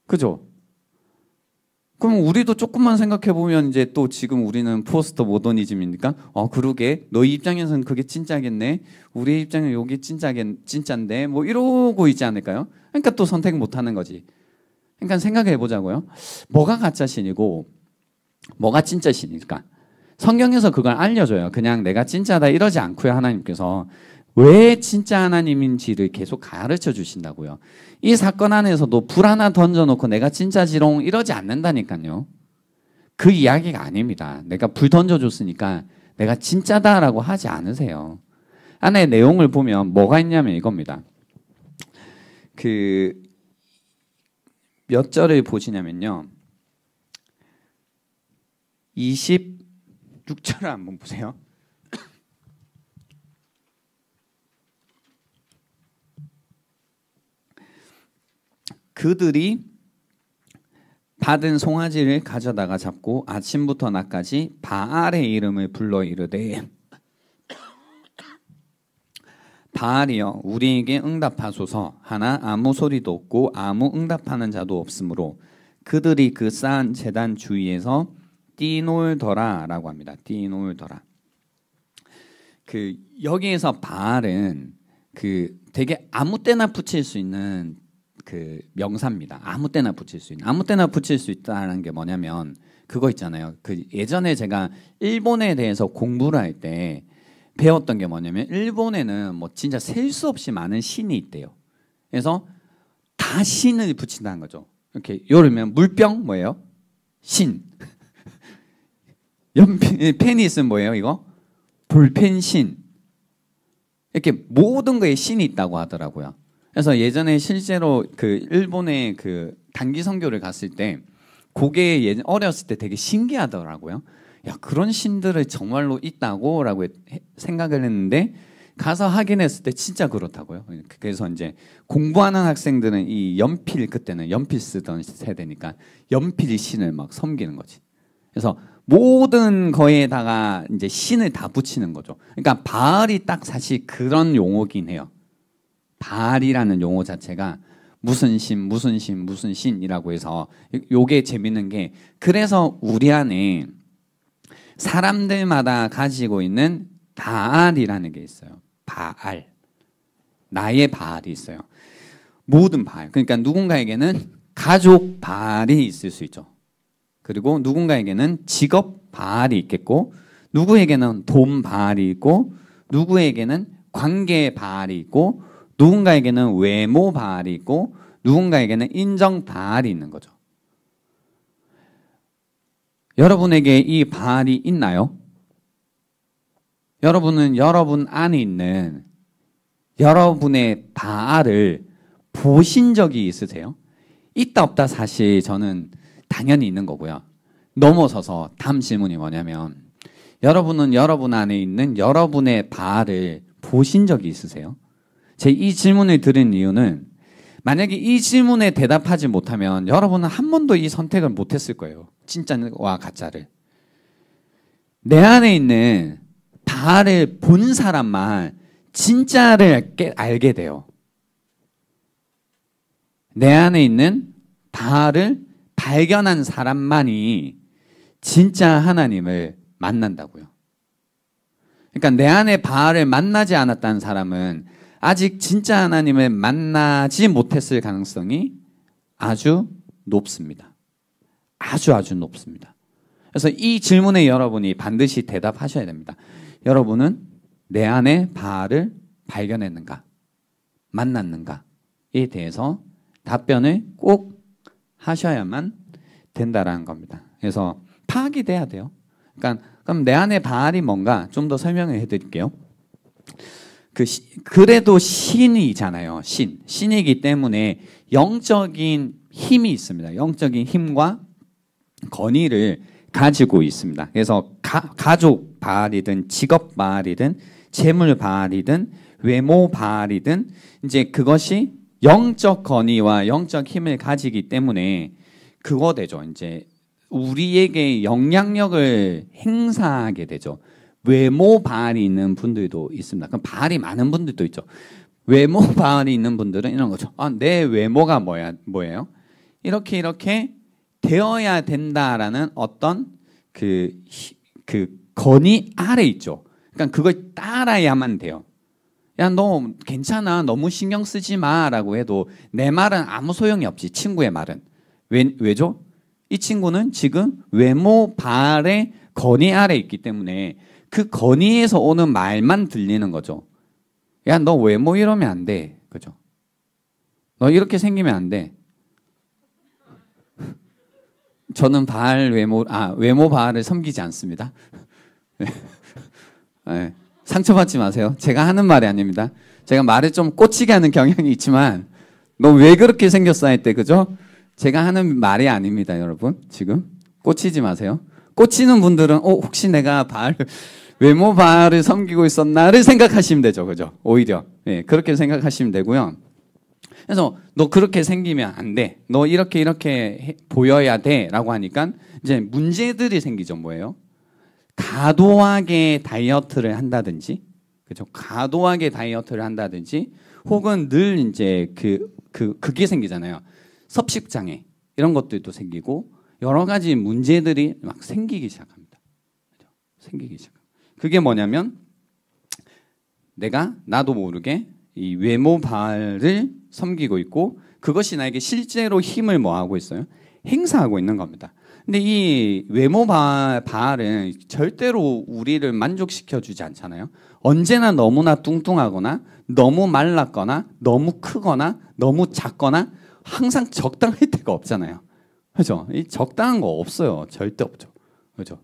그죠? 그럼 우리도 조금만 생각해보면 이제 또 지금 우리는 포스트 모더니즘이니까 그러게 너희 입장에서는 그게 진짜겠네. 우리 입장은 여기 진짜인데 뭐 이러고 있지 않을까요? 그러니까 또 선택 못하는 거지. 그러니까 생각해보자고요. 뭐가 가짜 신이고 뭐가 진짜 신일까? 성경에서 그걸 알려줘요. 그냥 내가 진짜다 이러지 않고요. 하나님께서 왜 진짜 하나님인지를 계속 가르쳐 주신다고요. 이 사건 안에서도 불 하나 던져놓고 내가 진짜지롱 이러지 않는다니까요. 그 이야기가 아닙니다. 내가 불 던져줬으니까 내가 진짜다라고 하지 않으세요. 안에 내용을 보면 뭐가 있냐면 이겁니다. 몇 절을 보시냐면요. 26절을 한번 보세요. 그들이 받은 송아지를 가져다가 잡고 아침부터 낮까지 바알의 이름을 불러 이르되 바알이여 우리에게 응답하소서 하나 아무 소리도 없고 아무 응답하는 자도 없으므로 그들이 그 쌓은 제단 주위에서 뛰놀더라 라고 합니다. 뛰놀더라. 여기에서 바알은 되게 아무 때나 붙일 수 있는 명사입니다. 아무 때나 붙일 수 있는. 아무 때나 붙일 수 있다는 게 뭐냐면 그거 있잖아요. 예전에 제가 일본에 대해서 공부를 할 때 배웠던 게 뭐냐면 일본에는 뭐 진짜 셀 수 없이 많은 신이 있대요. 그래서 다 신을 붙인다는 거죠. 이렇게 예를 들면 물병 뭐예요? 신. 펜이 있으면 뭐예요? 이거? 볼펜 신. 이렇게 모든 거에 신이 있다고 하더라고요. 그래서 예전에 실제로 일본에 단기 선교를 갔을 때 그게 어렸을 때 되게 신기하더라고요. 야, 그런 신들이 정말로 있다고 라고 생각을 했는데 가서 확인했을 때 진짜 그렇다고요. 그래서 이제 공부하는 학생들은 이 그때는 연필 쓰던 세대니까 연필 신을 막 섬기는 거지. 그래서 모든 거에다가 이제 신을 다 붙이는 거죠. 그러니까 바알이 딱 사실 그런 용어긴 해요. 바알이라는 용어 자체가 무슨 신, 무슨 신, 무슨 신이라고 해서 요게 재밌는 게 그래서 우리 안에 사람들마다 가지고 있는 바알이라는 게 있어요. 바알. 나의 바알이 있어요. 모든 바알. 그러니까 누군가에게는 가족 바알이 있을 수 있죠. 그리고 누군가에게는 직업 바알이 있겠고 누구에게는 돈 바알이 있고 누구에게는 관계 바알이 있고 누군가에게는 외모 바알이 있고 누군가에게는 인정 바알이 있는 거죠. 여러분에게 이 바알이 있나요? 여러분은 여러분 안에 있는 여러분의 바알을 보신 적이 있으세요? 있다 없다 사실 저는 당연히 있는 거고요. 넘어서서 다음 질문이 뭐냐면 여러분은 여러분 안에 있는 여러분의 바알을 보신 적이 있으세요? 제 이 질문을 드린 이유는 만약에 이 질문에 대답하지 못하면 여러분은 한 번도 이 선택을 못했을 거예요. 진짜와 가짜를. 내 안에 있는 바알을 본 사람만 진짜를 알게 돼요. 내 안에 있는 바알을 발견한 사람만이 진짜 하나님을 만난다고요. 그러니까 내 안에 바알을 만나지 않았다는 사람은 아직 진짜 하나님을 만나지 못했을 가능성이 아주 높습니다. 아주 높습니다. 그래서 이 질문에 여러분이 반드시 대답하셔야 됩니다. 여러분은 내 안에 바알을 발견했는가? 만났는가에 대해서 답변을 꼭 하셔야만 된다라는 겁니다. 그래서 파악이 돼야 돼요. 그러니까 그럼 내 안에 바알이 뭔가 좀 더 설명을 해드릴게요. 그래도 신이잖아요. 신이기 때문에 영적인 힘이 있습니다. 영적인 힘과 권위를 가지고 있습니다. 그래서 가족 바알이든 직업 바알이든 재물 바알이든 외모 바알이든 이제 그것이 영적 권위와 영적 힘을 가지기 때문에 그거 되죠. 이제 우리에게 영향력을 행사하게 되죠. 외모 바알이 있는 분들도 있습니다. 그럼 바알이 많은 분들도 있죠. 외모 바알이 있는 분들은 이런 거죠. 내 외모가 뭐예요? 이렇게 되어야 된다라는 어떤 그 권위 아래 있죠. 그러니까 그걸 따라야만 돼요. 야, 너 괜찮아. 너무 신경 쓰지 마라고 해도 내 말은 아무 소용이 없지. 친구의 말은. 왜죠? 이 친구는 지금 외모 바알의 권위 아래 있기 때문에 그 권위에서 오는 말만 들리는 거죠. 야, 너 외모 이러면 안 돼. 그죠? 너 이렇게 생기면 안 돼. 저는 외모 바알을 섬기지 않습니다. 네. 상처받지 마세요. 제가 하는 말이 아닙니다. 제가 말을 좀 꽂히게 하는 경향이 있지만 너 왜 그렇게 생겼어 할 때 그죠? 제가 하는 말이 아닙니다, 여러분. 지금 꽂히지 마세요. 꽂히는 분들은 혹시 내가 외모 바알을 섬기고 있었나를 생각하시면 되죠, 그죠? 오히려 그렇게 생각하시면 되고요. 그래서 너 그렇게 생기면 안 돼. 너 이렇게 보여야 돼라고 하니까 이제 문제들이 생기죠. 뭐예요? 과도하게 다이어트를 한다든지, 그죠? 과도하게 다이어트를 한다든지, 혹은 늘 이제 그게 생기잖아요. 섭식장애 이런 것들도 생기고 여러 가지 문제들이 막 생기기 시작합니다. 그죠? 생기기 시작. 그게 뭐냐면 나도 모르게 이 외모 바알을 섬기고 있고 그것이 나에게 실제로 힘을 뭐하고 있어요? 행사하고 있는 겁니다. 근데 이 외모 바알은 절대로 우리를 만족시켜주지 않잖아요. 언제나 너무나 뚱뚱하거나 너무 말랐거나 너무 크거나 너무 작거나 항상 적당할 때가 없잖아요. 그죠? 이 적당한 거 없어요. 절대 없죠. 그죠?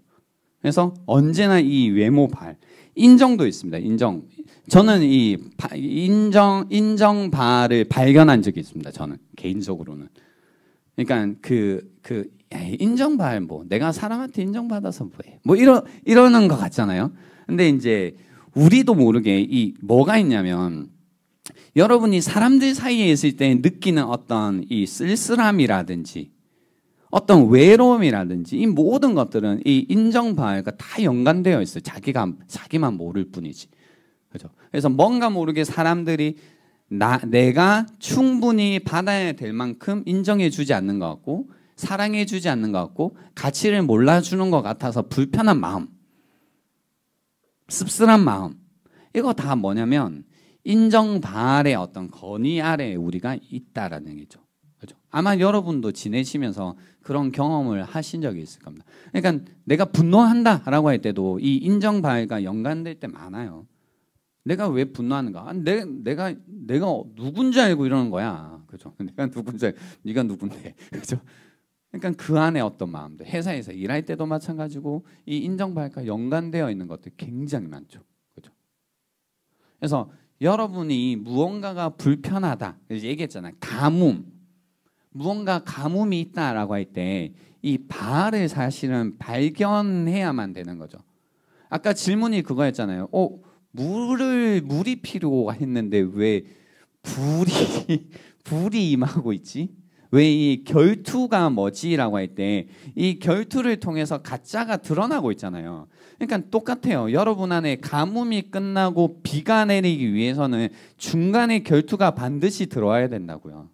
그래서 언제나 이 외모 바알, 인정도 있습니다. 인정. 저는 이 인정 바알을 발견한 적이 있습니다. 저는 개인적으로는. 그러니까 인정 바알 내가 사람한테 인정받아서 뭐해? 이러는 것 같잖아요. 근데 이제 우리도 모르게 뭐가 있냐면 여러분이 사람들 사이에 있을 때 느끼는 어떤 이 쓸쓸함이라든지 어떤 외로움이라든지 이 모든 것들은 이 인정 바알과 다 연관되어 있어요. 자기만 모를 뿐이지. 그죠? 그래서 뭔가 모르게 사람들이 내가 충분히 받아야 될 만큼 인정해주지 않는 것 같고 사랑해주지 않는 것 같고 가치를 몰라주는 것 같아서 불편한 마음, 씁쓸한 마음, 이거 다 뭐냐면 인정발의 어떤 건의 아래에 우리가 있다라는 얘기죠. 그렇죠? 아마 여러분도 지내시면서 그런 경험을 하신 적이 있을 겁니다. 그러니까 내가 분노한다라고 할 때도 이 인정발과 연관될 때 많아요. 내가 왜 분노하는가? 내가 누군지 알고 이러는 거야. 그죠? 내가 누군지 알고, 네가 누군데. 그죠? 그러니까 그 안에 어떤 마음들, 회사에서 일할 때도 마찬가지고 이 인정발과 연관되어 있는 것들 굉장히 많죠. 그죠? 그래서 여러분이 무언가가 불편하다, 얘기했잖아요. 가뭄, 무언가 가뭄이 있다라고 할 때 이 바알을 사실은 발견해야만 되는 거죠. 아까 질문이 그거였잖아요. 물이 필요가 했는데 왜 불이 임하고 있지? 왜 이 결투가 뭐지라고 할 때 이 결투를 통해서 가짜가 드러나고 있잖아요. 그러니까 똑같아요. 여러분 안에 가뭄이 끝나고 비가 내리기 위해서는 중간에 결투가 반드시 들어와야 된다고요.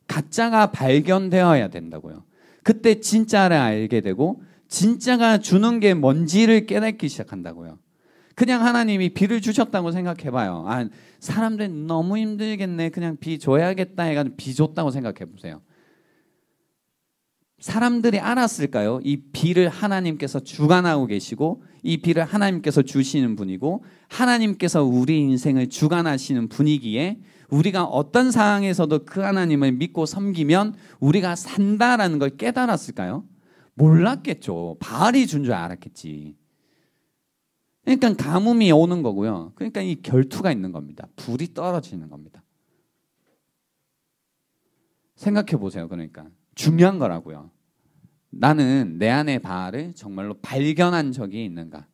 가짜가 발견되어야 된다고요. 그때 진짜를 알게 되고 진짜가 주는 게 뭔지를 깨닫기 시작한다고요. 그냥 하나님이 비를 주셨다고 생각해봐요. 사람들 너무 힘들겠네. 그냥 비 줘야겠다 해가지고 비 줬다고 생각해보세요. 사람들이 알았을까요? 이 비를 하나님께서 주관하고 계시고 이 비를 하나님께서 주시는 분이고 하나님께서 우리 인생을 주관하시는 분이기에 우리가 어떤 상황에서도 그 하나님을 믿고 섬기면 우리가 산다라는 걸 깨달았을까요? 몰랐겠죠. 바알이 준 줄 알았겠지. 그러니까 가뭄이 오는 거고요. 그러니까 이 결투가 있는 겁니다. 불이 떨어지는 겁니다. 생각해 보세요. 그러니까 중요한 거라고요. 나는 내 안의 바알을 정말로 발견한 적이 있는가?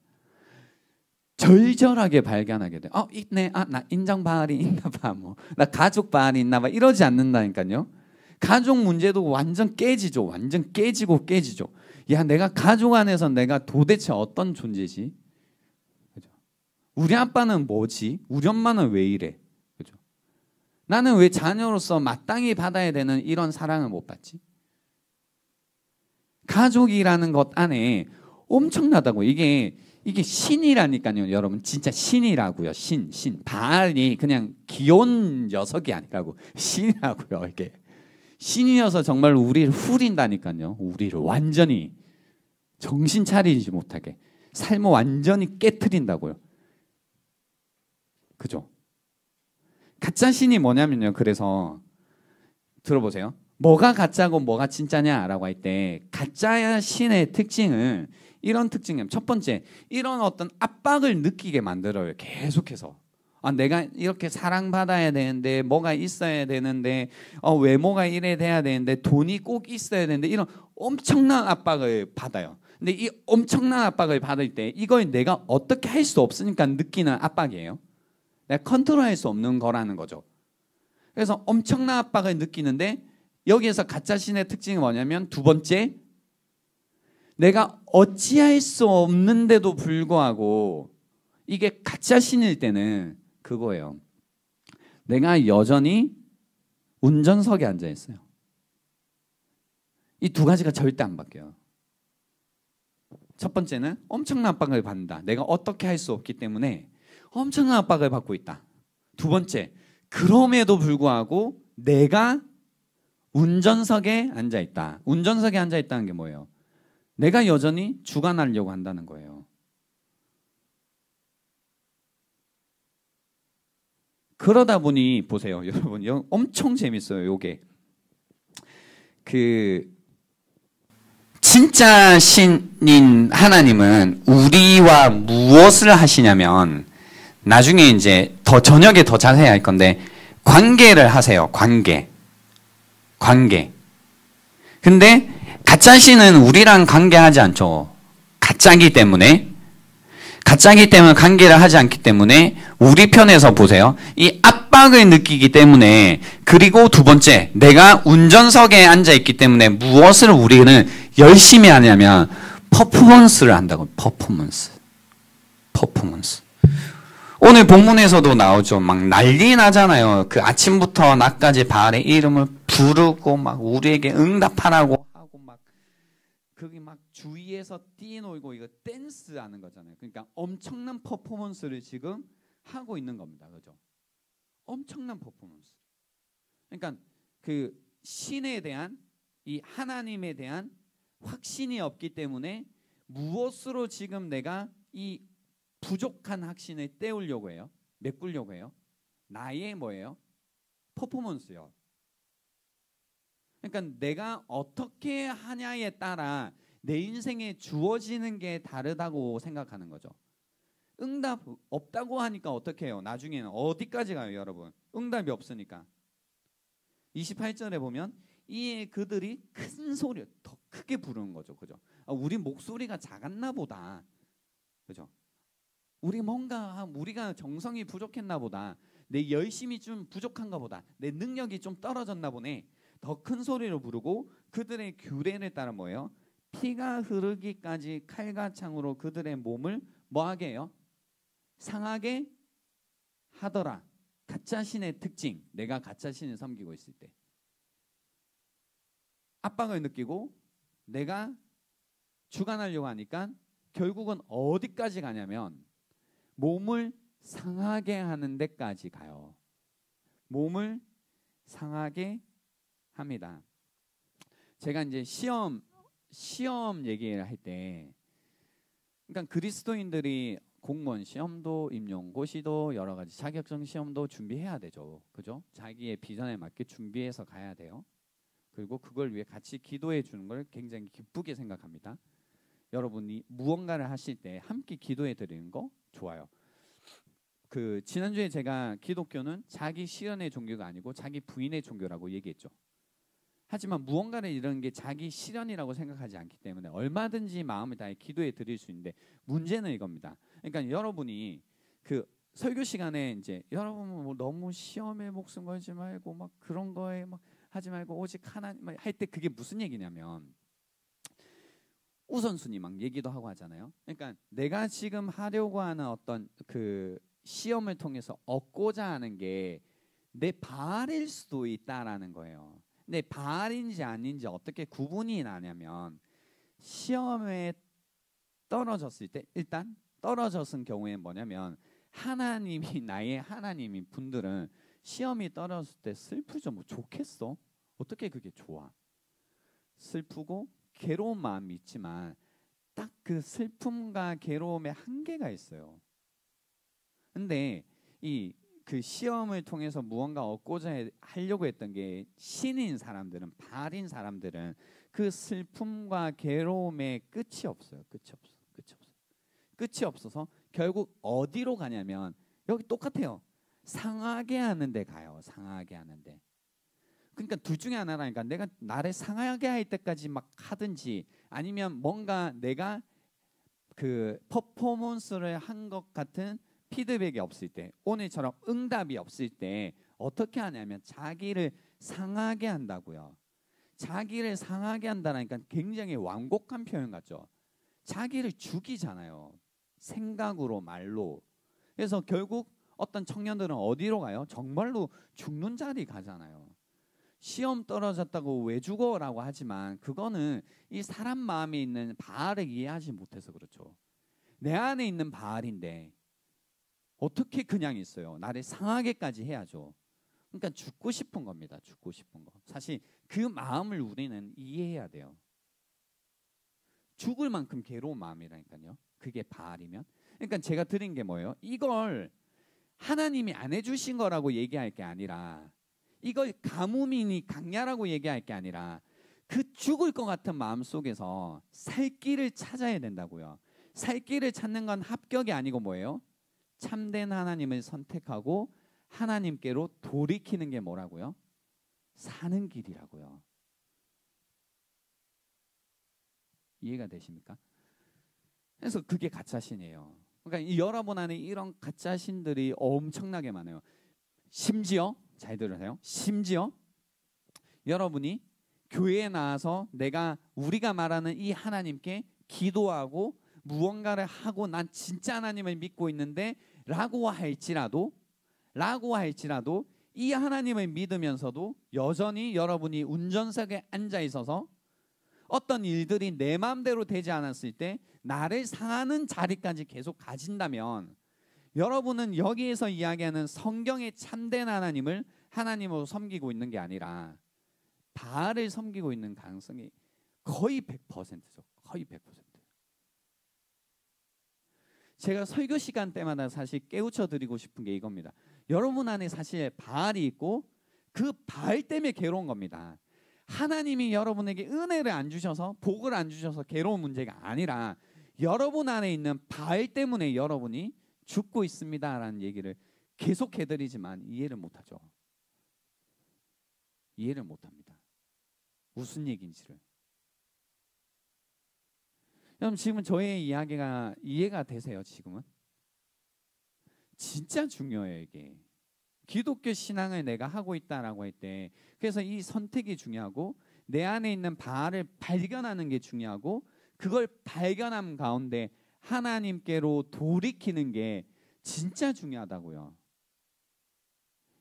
절절하게 발견하게 돼. 있네. 나 인정 바알이 있나 봐. 나 가족 바알이 있나 봐. 이러지 않는다니까요. 가족 문제도 완전 깨지죠. 완전 깨지고 깨지죠. 야, 내가 가족 안에서 내가 도대체 어떤 존재지? 그죠? 우리 아빠는 뭐지? 우리 엄마는 왜 이래? 그죠? 나는 왜 자녀로서 마땅히 받아야 되는 이런 사랑을 못 받지? 가족이라는 것 안에 엄청나다고. 이게 신이라니까요, 여러분. 진짜 신이라고요. 신. 바알이 그냥 귀여운 녀석이 아니라고. 신이라고요, 이게. 신이어서 정말 우리를 후린다니까요. 우리를 완전히 정신 차리지 못하게. 삶을 완전히 깨트린다고요. 그죠? 가짜 신이 뭐냐면요. 그래서 들어보세요. 뭐가 가짜고 뭐가 진짜냐라고 할 때 가짜 신의 특징은 이런 특징이에요. 첫 번째, 이런 어떤 압박을 느끼게 만들어요. 계속해서. 내가 이렇게 사랑받아야 되는데 뭐가 있어야 되는데 외모가 이래 돼야 되는데 돈이 꼭 있어야 되는데 이런 엄청난 압박을 받아요. 근데 이 엄청난 압박을 받을 때 이걸 내가 어떻게 할 수 없으니까 느끼는 압박이에요. 내가 컨트롤할 수 없는 거라는 거죠. 그래서 엄청난 압박을 느끼는데 여기에서 가짜 신의 특징이 뭐냐면 두 번째, 내가 어찌할 수 없는데도 불구하고 이게 가짜 신일 때는 그거예요. 내가 여전히 운전석에 앉아 있어요. 이 두 가지가 절대 안 바뀌어요. 첫 번째는 엄청난 압박을 받는다. 내가 어떻게 할 수 없기 때문에 엄청난 압박을 받고 있다. 두 번째, 그럼에도 불구하고 내가 운전석에 앉아 있다. 운전석에 앉아 있다는 게 뭐예요? 내가 여전히 주관하려고 한다는 거예요. 그러다 보니 보세요, 여러분. 엄청 재밌어요, 요게. 진짜 신인 하나님은 우리와 무엇을 하시냐면 나중에 이제 저녁에 더 자세히 할 건데 관계를 하세요. 관계. 근데 가짜 신은 우리랑 관계하지 않죠. 가짜기 때문에 관계를 하지 않기 때문에 우리 편에서 보세요. 이 압박을 느끼기 때문에, 그리고 두 번째, 내가 운전석에 앉아 있기 때문에 무엇을 우리는 열심히 하냐면 퍼포먼스를 한다고. 퍼포먼스. 오늘 본문에서도 나오죠. 막 난리 나잖아요. 그 아침부터 낮까지 바알의 이름을 부르고 막 우리에게 응답하라고 하고 막 거기 막 주위에서 뛰놀고 이거 댄스 하는 거잖아요. 그러니까 엄청난 퍼포먼스를 지금 하고 있는 겁니다. 그죠? 엄청난 퍼포먼스. 그러니까 그 신에 대한 이 하나님에 대한 확신이 없기 때문에 무엇으로 지금 내가 이 부족한 확신을 떼우려고 해요? 메꾸려고 해요? 나의 뭐예요? 퍼포먼스요. 그러니까 내가 어떻게 하냐에 따라 내 인생에 주어지는 게 다르다고 생각하는 거죠. 응답 없다고 하니까 어떻게 해요? 나중에는 어디까지 가요, 여러분? 응답이 없으니까. 28절에 보면 이에 그들이 큰 소리 더 크게 부르는 거죠. 그죠? 우리 목소리가 작았나 보다. 그죠? 우리가 정성이 부족했나 보다. 내 열심이 좀 부족한가 보다. 내 능력이 좀 떨어졌나 보네. 더 큰 소리로 부르고 그들의 규례를 따라 뭐예요? 피가 흐르기까지 칼과 창으로 그들의 몸을 뭐하게 해요? 상하게 하더라. 가짜신의 특징. 내가 가짜신을 섬기고 있을 때 압박을 느끼고 내가 주관하려고 하니까 결국은 어디까지 가냐면 몸을 상하게 하는 데까지 가요. 몸을 상하게 합니다. 제가 이제 시험 얘기를 할 때, 그러니까 그리스도인들이 공무원 시험도 임용고시도 여러 가지 자격증 시험도 준비해야 되죠. 그죠? 자기의 비전에 맞게 준비해서 가야 돼요. 그리고 그걸 위해 같이 기도해 주는 걸 굉장히 기쁘게 생각합니다. 여러분이 무언가를 하실 때 함께 기도해 드리는 거 좋아요. 그 지난주에 제가 기독교는 자기 실현의 종교가 아니고 자기 부인의 종교라고 얘기했죠. 하지만 무언가를 이루는 게 자기 실현이라고 생각하지 않기 때문에 얼마든지 마음을 다해 기도해 드릴 수 있는데 문제는 이겁니다. 그러니까 여러분이 그 설교 시간에 이제 여러분 뭐 너무 시험에 목숨 걸지 말고 막 그런 거에 막 하지 말고 오직 하나님 할 때 그게 무슨 얘기냐면 우선순위 막 얘기도 하고 하잖아요. 그러니까 내가 지금 하려고 하는 어떤 그 시험을 통해서 얻고자 하는 게 내 바알일 수도 있다라는 거예요. 근데 바알인지 아닌지 어떻게 구분이 나냐면 시험에 떨어졌을 때 일단 떨어졌은 경우에는 뭐냐면 하나님이 나의 하나님인 분들은 시험이 떨어졌을 때 슬프죠. 뭐 좋겠어? 어떻게 그게 좋아? 슬프고 괴로운 마음이 있지만 딱 그 슬픔과 괴로움에 한계가 있어요. 근데 이 그 시험을 통해서 무언가 얻고자 하려고 했던 게 신인 사람들은 바알인 사람들은 그 슬픔과 괴로움에 끝이 없어요. 끝이 없어서 결국 어디로 가냐면 여기 똑같아요. 상하게 하는 데 가요. 상하게 하는 데. 그러니까 둘 중에 하나라니까. 내가 나를 상하게 할 때까지 막 하든지 아니면 뭔가 내가 그 퍼포먼스를 한 것 같은 피드백이 없을 때, 오늘처럼 응답이 없을 때 어떻게 하냐면 자기를 상하게 한다고요. 자기를 상하게 한다니까 굉장히 완곡한 표현 같죠. 자기를 죽이잖아요. 생각으로 말로. 그래서 결국 어떤 청년들은 어디로 가요? 정말로 죽는 자리 가잖아요. 시험 떨어졌다고 왜 죽어라고 하지만 그거는 이 사람 마음에 있는 바알을 이해하지 못해서 그렇죠. 내 안에 있는 바알인데 어떻게 그냥 있어요? 나를 상하게까지 해야죠. 그러니까 죽고 싶은 겁니다. 죽고 싶은 거. 사실 그 마음을 우리는 이해해야 돼요. 죽을 만큼 괴로운 마음이라니까요. 그게 바알이면. 그러니까 제가 드린 게 뭐예요? 이걸 하나님이 안 해주신 거라고 얘기할 게 아니라 이걸 가뭄이니 강야라고 얘기할 게 아니라 그 죽을 것 같은 마음 속에서 살 길을 찾아야 된다고요. 살 길을 찾는 건 합격이 아니고 뭐예요? 참된 하나님을 선택하고 하나님께로 돌이키는 게 뭐라고요? 사는 길이라고요. 이해가 되십니까? 그래서 그게 가짜신이에요. 그러니까 여러분 안에 이런 가짜신들이 엄청나게 많아요. 심지어 잘 들으세요. 심지어 여러분이 교회에 나와서 우리가 말하는 이 하나님께 기도하고 무언가를 하고 난 진짜 하나님을 믿고 있는데 라고 할지라도 이 하나님을 믿으면서도 여전히 여러분이 운전석에 앉아 있어서 어떤 일들이 내 마음대로 되지 않았을 때 나를 상하는 자리까지 계속 가진다면 여러분은 여기에서 이야기하는 성경의 참된 하나님을 하나님으로 섬기고 있는 게 아니라 바알을 섬기고 있는 가능성이 거의 100%죠. 거의 100%. 제가 설교 시간 때마다 사실 깨우쳐 드리고 싶은 게 이겁니다. 여러분 안에 사실 바알이 있고 그 바알 때문에 괴로운 겁니다. 하나님이 여러분에게 은혜를 안 주셔서 복을 안 주셔서 괴로운 문제가 아니라 여러분 안에 있는 바알 때문에 여러분이 죽고 있습니다라는 얘기를 계속 해드리지만 이해를 못하죠. 이해를 못합니다. 무슨 얘기인지를. 여러분 지금 저의 이야기가 이해가 되세요? 지금은? 진짜 중요해요 이게. 기독교 신앙을 내가 하고 있다라고 할 때 그래서 이 선택이 중요하고 내 안에 있는 바알을 발견하는 게 중요하고 그걸 발견함 가운데 하나님께로 돌이키는 게 진짜 중요하다고요.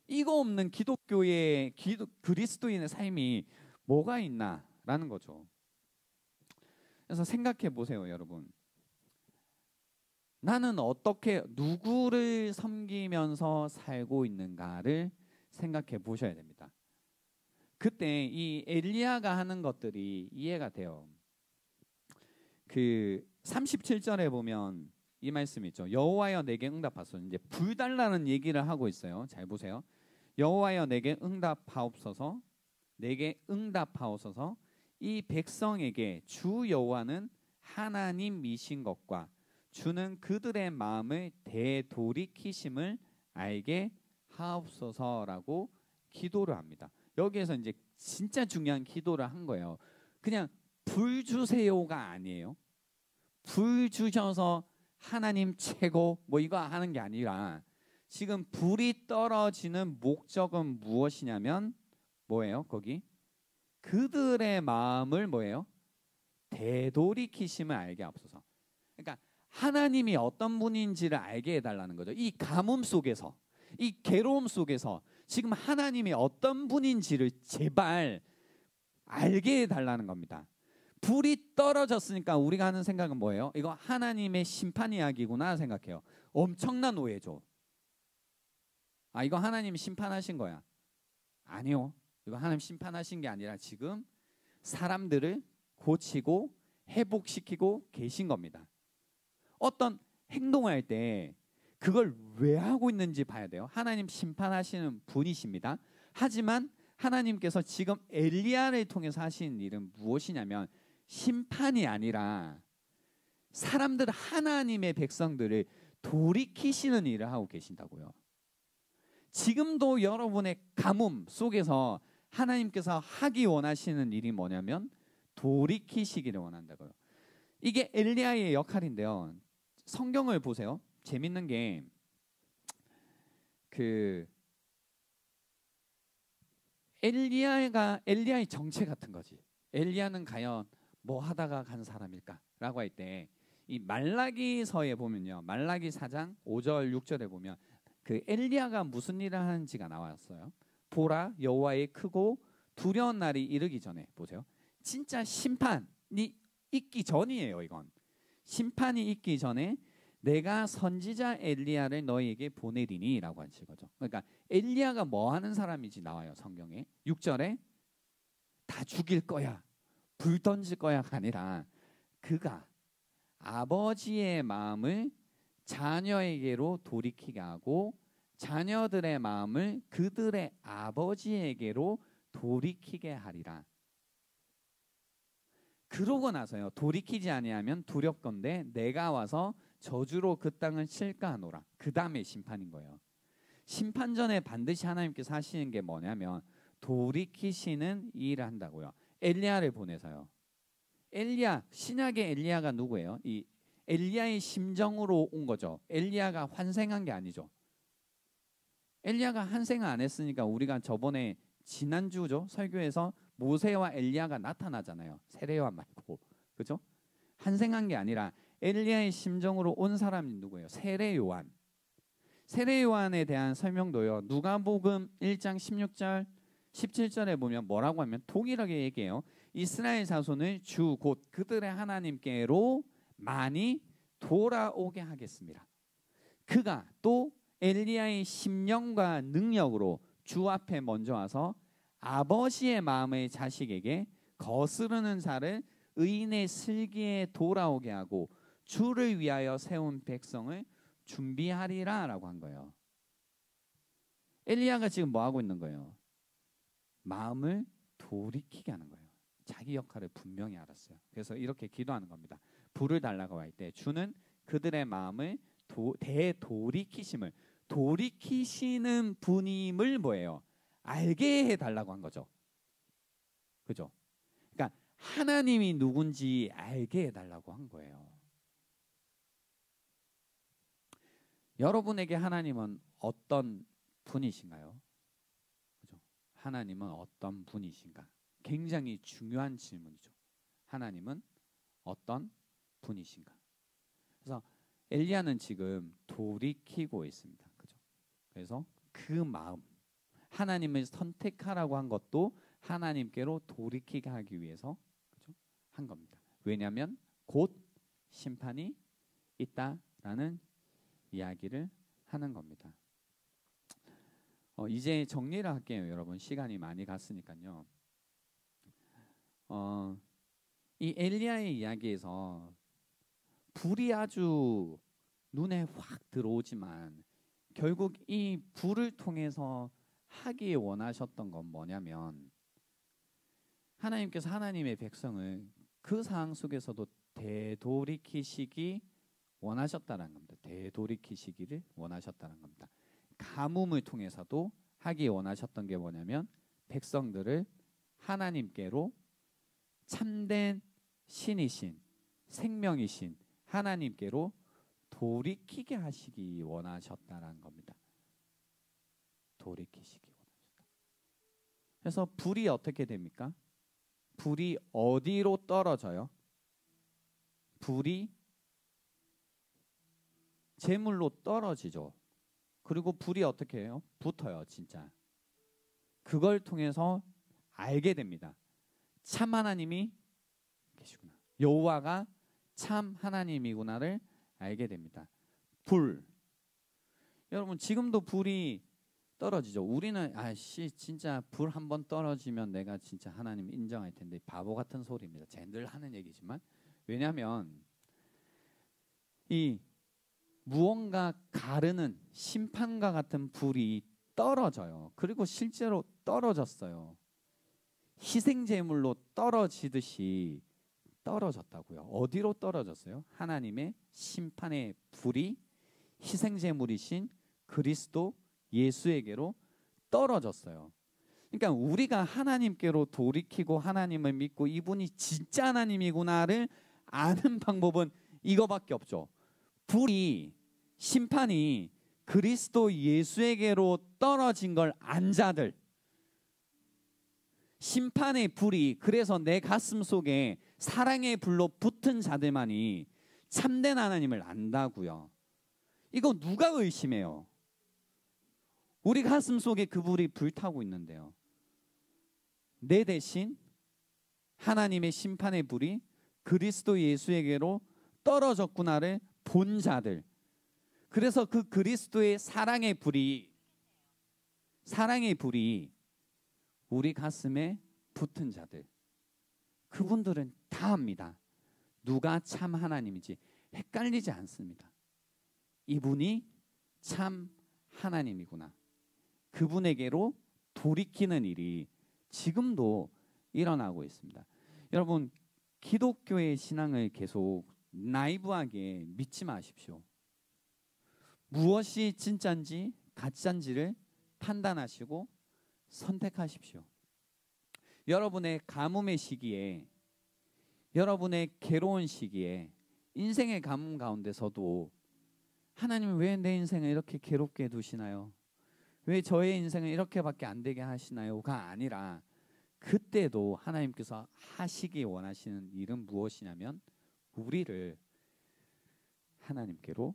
이거 없는 기독교의 그리스도인의 삶이 뭐가 있나라는 거죠. 그래서 생각해 보세요 여러분. 나는 어떻게 누구를 섬기면서 살고 있는가를 생각해 보셔야 됩니다. 그때 이 엘리야가 하는 것들이 이해가 돼요. 그 37절에 보면 이 말씀이 있죠. 여호와여 내게 응답하소서. 이제 불 달라는 얘기를 하고 있어요. 잘 보세요. 여호와여 내게 응답하옵소서. 내게 응답하옵소서. 이 백성에게 주 여호와는 하나님이신 것과 주는 그들의 마음을 되돌이키심을 알게 하옵소서라고 기도를 합니다. 여기에서 이제 진짜 중요한 기도를 한 거예요. 그냥 불 주세요가 아니에요. 불 주셔서 하나님 최고 뭐 이거 하는 게 아니라 지금 불이 떨어지는 목적은 무엇이냐면 뭐예요? 거기 그들의 마음을 뭐예요? 되돌이키심을 알게 하옵소서. 그러니까 하나님이 어떤 분인지를 알게 해달라는 거죠. 이 가뭄 속에서 이 괴로움 속에서 지금 하나님이 어떤 분인지를 제발 알게 해달라는 겁니다. 불이 떨어졌으니까 우리가 하는 생각은 뭐예요? 이거 하나님의 심판 이야기구나 생각해요. 엄청난 오해죠. 아 이거 하나님이 심판하신 거야. 아니요. 이거 하나님 심판하신 게 아니라 지금 사람들을 고치고 회복시키고 계신 겁니다. 어떤 행동할 때 그걸 왜 하고 있는지 봐야 돼요. 하나님 심판하시는 분이십니다. 하지만 하나님께서 지금 엘리야를 통해서 하시는 일은 무엇이냐면 심판이 아니라 사람들 하나님의 백성들을 돌이키시는 일을 하고 계신다고요. 지금도 여러분의 가뭄 속에서 하나님께서 하기 원하시는 일이 뭐냐면 돌이키시기를 원한다고요. 이게 엘리야의 역할인데요. 성경을 보세요. 재밌는 게 그 엘리야의 정체 같은 거지. 엘리야는 과연 뭐 하다가 간 사람일까라고 할 때 이 말라기서에 보면요. 말라기 4장 5절 6절에 보면 그 엘리야가 무슨 일을 하는지가 나왔어요. 보라 여호와의 크고 두려운 날이 이르기 전에 보세요. 진짜 심판이 있기 전이에요. 이건 심판이 있기 전에 내가 선지자 엘리야를 너희에게 보내리니 라고 하신 거죠. 그러니까 엘리야가 뭐 하는 사람인지 나와요. 성경에 6절에 다 죽일 거야 불 던질 거야가 아니라 그가 아버지의 마음을 자녀에게로 돌이키게 하고 자녀들의 마음을 그들의 아버지에게로 돌이키게 하리라. 그러고 나서요. 돌이키지 아니하면 두렵건대 내가 와서 저주로 그 땅을 칠까 하노라. 그 다음에 심판인 거예요. 심판 전에 반드시 하나님께서 하시는 게 뭐냐면 돌이키시는 일을 한다고요. 엘리야를 보내서요. 엘리야, 신약의 엘리야가 누구예요? 이 엘리야의 심정으로 온 거죠. 엘리야가 환생한 게 아니죠. 엘리야가 환생을 안 했으니까 우리가 저번에 지난주죠 설교에서 모세와 엘리야가 나타나잖아요. 세례요한 말고 그죠? 환생한 게 아니라 엘리야의 심정으로 온 사람이 누구예요? 세례요한. 세례 요한에 대한 설명도요. 누가복음 1장 16절 17절에 보면 뭐라고 하면 동일하게 얘기해요. 이스라엘 자손을 주 곧 그들의 하나님께로 많이 돌아오게 하겠습니다. 그가 또 엘리야의 심령과 능력으로 주 앞에 먼저 와서 아버지의 마음의 자식에게 거스르는 자를 의인의 슬기에 돌아오게 하고 주를 위하여 세운 백성을 준비하리라 라고 한 거예요. 엘리야가 지금 뭐 하고 있는 거예요? 마음을 돌이키게 하는 거예요. 자기 역할을 분명히 알았어요. 그래서 이렇게 기도하는 겁니다. 불을 달라고 할 때 주는 그들의 마음을 되돌이키심을, 돌이키시는 분임을 뭐예요? 알게 해달라고 한 거죠. 그죠? 그러니까 하나님이 누군지 알게 해달라고 한 거예요. 여러분에게 하나님은 어떤 분이신가요? 그죠? 하나님은 어떤 분이신가? 굉장히 중요한 질문이죠. 하나님은 어떤 분이신가? 그래서 엘리야는 지금 돌이키고 있습니다. 그죠? 그래서 그 마음, 하나님을 선택하라고 한 것도 하나님께로 돌이키게 하기 위해서, 그죠? 한 겁니다. 왜냐하면 곧 심판이 있다라는 이야기를 하는 겁니다. 이제 정리를 할게요. 여러분 시간이 많이 갔으니까요. 이 엘리야의 이야기에서 불이 아주 눈에 확 들어오지만 결국 이 불을 통해서 하기 원하셨던 건 뭐냐면 하나님께서 하나님의 백성을 그 상황 속에서도 되돌이키시기 원하셨다는 겁니다. 되돌이키시기를 원하셨다는 겁니다. 가뭄을 통해서도 하기 원하셨던 게 뭐냐면 백성들을 하나님께로 참된 신이신 생명이신 하나님께로 돌이키게 하시기 원하셨다는 겁니다. 돌이키시기 원하셨다. 그래서 불이 어떻게 됩니까? 불이 어디로 떨어져요? 불이 재물로 떨어지죠. 그리고 불이 어떻게 해요? 붙어요, 진짜. 그걸 통해서 알게 됩니다. 참 하나님이 계시구나. 여호와가 참 하나님이구나를 알게 됩니다. 불. 여러분 지금도 불이 떨어지죠. 우리는 진짜 불 한 번 떨어지면 내가 진짜 하나님 인정할 텐데 바보 같은 소리입니다. 쟤들 하는 얘기지만 왜냐하면 이 무언가 가르는 심판과 같은 불이 떨어져요. 그리고 실제로 떨어졌어요. 희생제물로 떨어지듯이 떨어졌다고요. 어디로 떨어졌어요? 하나님의 심판의 불이 희생제물이신 그리스도 예수에게로 떨어졌어요. 그러니까 우리가 하나님께로 돌이키고 하나님을 믿고 이분이 진짜 하나님이구나를 아는 방법은 이거밖에 없죠. 불이 심판이 그리스도 예수에게로 떨어진 걸 안 자들, 심판의 불이 그래서 내 가슴 속에 사랑의 불로 붙은 자들만이 참된 하나님을 안다고요. 이거 누가 의심해요? 우리 가슴 속에 그 불이 불타고 있는데요. 내 대신 하나님의 심판의 불이 그리스도 예수에게로 떨어졌구나를 본 자들. 그래서 그 그리스도의 사랑의 불이 우리 가슴에 붙은 자들, 그분들은 다 압니다. 누가 참 하나님인지 헷갈리지 않습니다. 이분이 참 하나님이구나. 그분에게로 돌이키는 일이 지금도 일어나고 있습니다. 여러분 기독교의 신앙을 계속 나이브하게 믿지 마십시오. 무엇이 진짜인지 가짜인지를 판단하시고 선택하십시오. 여러분의 가뭄의 시기에, 여러분의 괴로운 시기에, 인생의 가뭄 가운데서도 하나님 왜 내 인생을 이렇게 괴롭게 두시나요? 왜 저의 인생을 이렇게밖에 안 되게 하시나요?가 아니라 그때도 하나님께서 하시기 원하시는 일은 무엇이냐면 우리를 하나님께로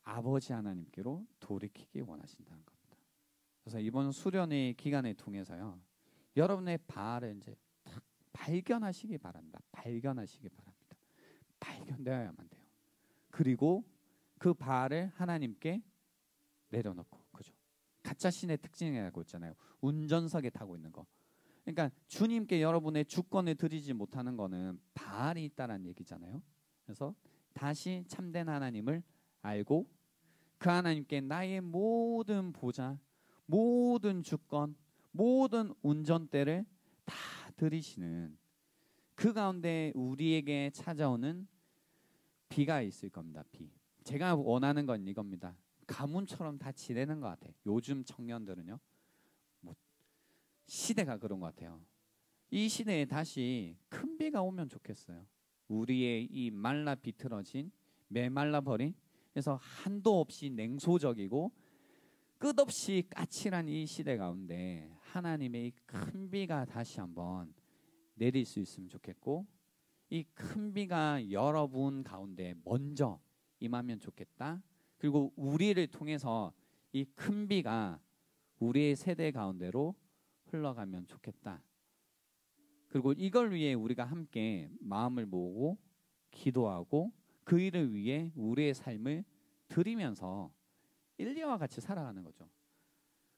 아버지 하나님께로 돌이키기 원하신다는 겁니다. 그래서 이번 수련의 기간을 통해서요, 여러분의 바알을 이제 딱 발견하시기 바랍니다. 발견하시기 바랍니다. 발견되어야만 돼요. 그리고 그 바알을 하나님께 내려놓고, 그죠? 가짜 신의 특징이라고 있잖아요. 운전석에 타고 있는 거. 그러니까 주님께 여러분의 주권을 드리지 못하는 거는 바알이 있다는 얘기잖아요. 그래서 다시 참된 하나님을 알고 그 하나님께 나의 모든 보좌, 모든 주권, 모든 운전대를 다 드리시는, 그 가운데 우리에게 찾아오는 비가 있을 겁니다. 비. 제가 원하는 건 이겁니다. 가문처럼 다 지내는 것 같아요. 요즘 청년들은요, 뭐 시대가 그런 것 같아요. 이 시대에 다시 큰 비가 오면 좋겠어요. 우리의 이 말라 비틀어진, 메말라 버린, 그래서 한도 없이 냉소적이고 끝없이 까칠한 이 시대 가운데 하나님의 이 큰 비가 다시 한번 내릴 수 있으면 좋겠고, 이 큰 비가 여러분 가운데 먼저 임하면 좋겠다. 그리고 우리를 통해서 이 큰 비가 우리의 세대 가운데로 흘러가면 좋겠다. 그리고 이걸 위해 우리가 함께 마음을 모으고 기도하고 그 일을 위해 우리의 삶을 드리면서 일리와 같이 살아가는 거죠.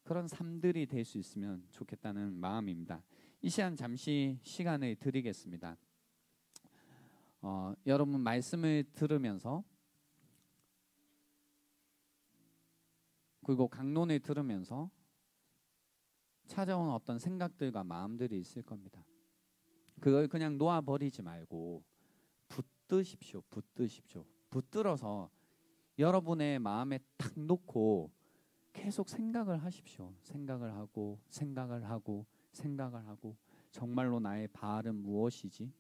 그런 삶들이 될 수 있으면 좋겠다는 마음입니다. 이 시간 잠시 시간을 드리겠습니다. 여러분 말씀을 들으면서 그리고 강론을 들으면서 찾아온 어떤 생각들과 마음들이 있을 겁니다. 그걸 그냥 놓아버리지 말고 붙드십시오. 붙드십시오. 붙들어서 여러분의 마음에 탁 놓고 계속 생각을 하십시오. 생각을 하고 생각을 하고 생각을 하고, 정말로 나의 바알은 무엇이지?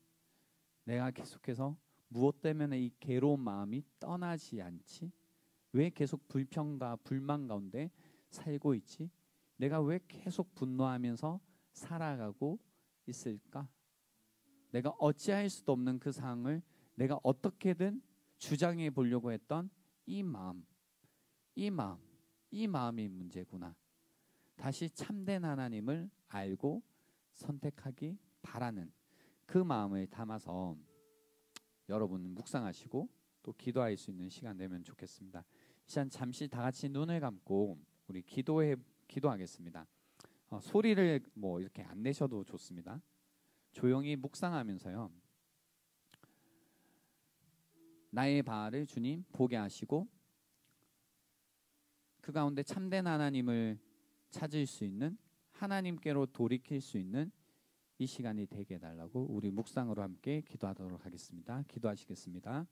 내가 계속해서 무엇 때문에 이 괴로운 마음이 떠나지 않지? 왜 계속 불평과 불만 가운데 살고 있지? 내가 왜 계속 분노하면서 살아가고 있을까? 내가 어찌할 수도 없는 그 상황을 내가 어떻게든 주장해 보려고 했던 이 마음, 이 마음이 문제구나. 다시 참된 하나님을 알고 선택하기 바라는 그 마음을 담아서 여러분 묵상하시고 또 기도할 수 있는 시간 되면 좋겠습니다. 이 시간 잠시 다 같이 눈을 감고 우리 기도하겠습니다. 소리를 뭐 이렇게 안 내셔도 좋습니다. 조용히 묵상하면서요, 나의 바알을 주님 보게 하시고 그 가운데 참된 하나님을 찾을 수 있는, 하나님께로 돌이킬 수 있는 이 시간이 되게 해달라고 우리 묵상으로 함께 기도하도록 하겠습니다. 기도하시겠습니다.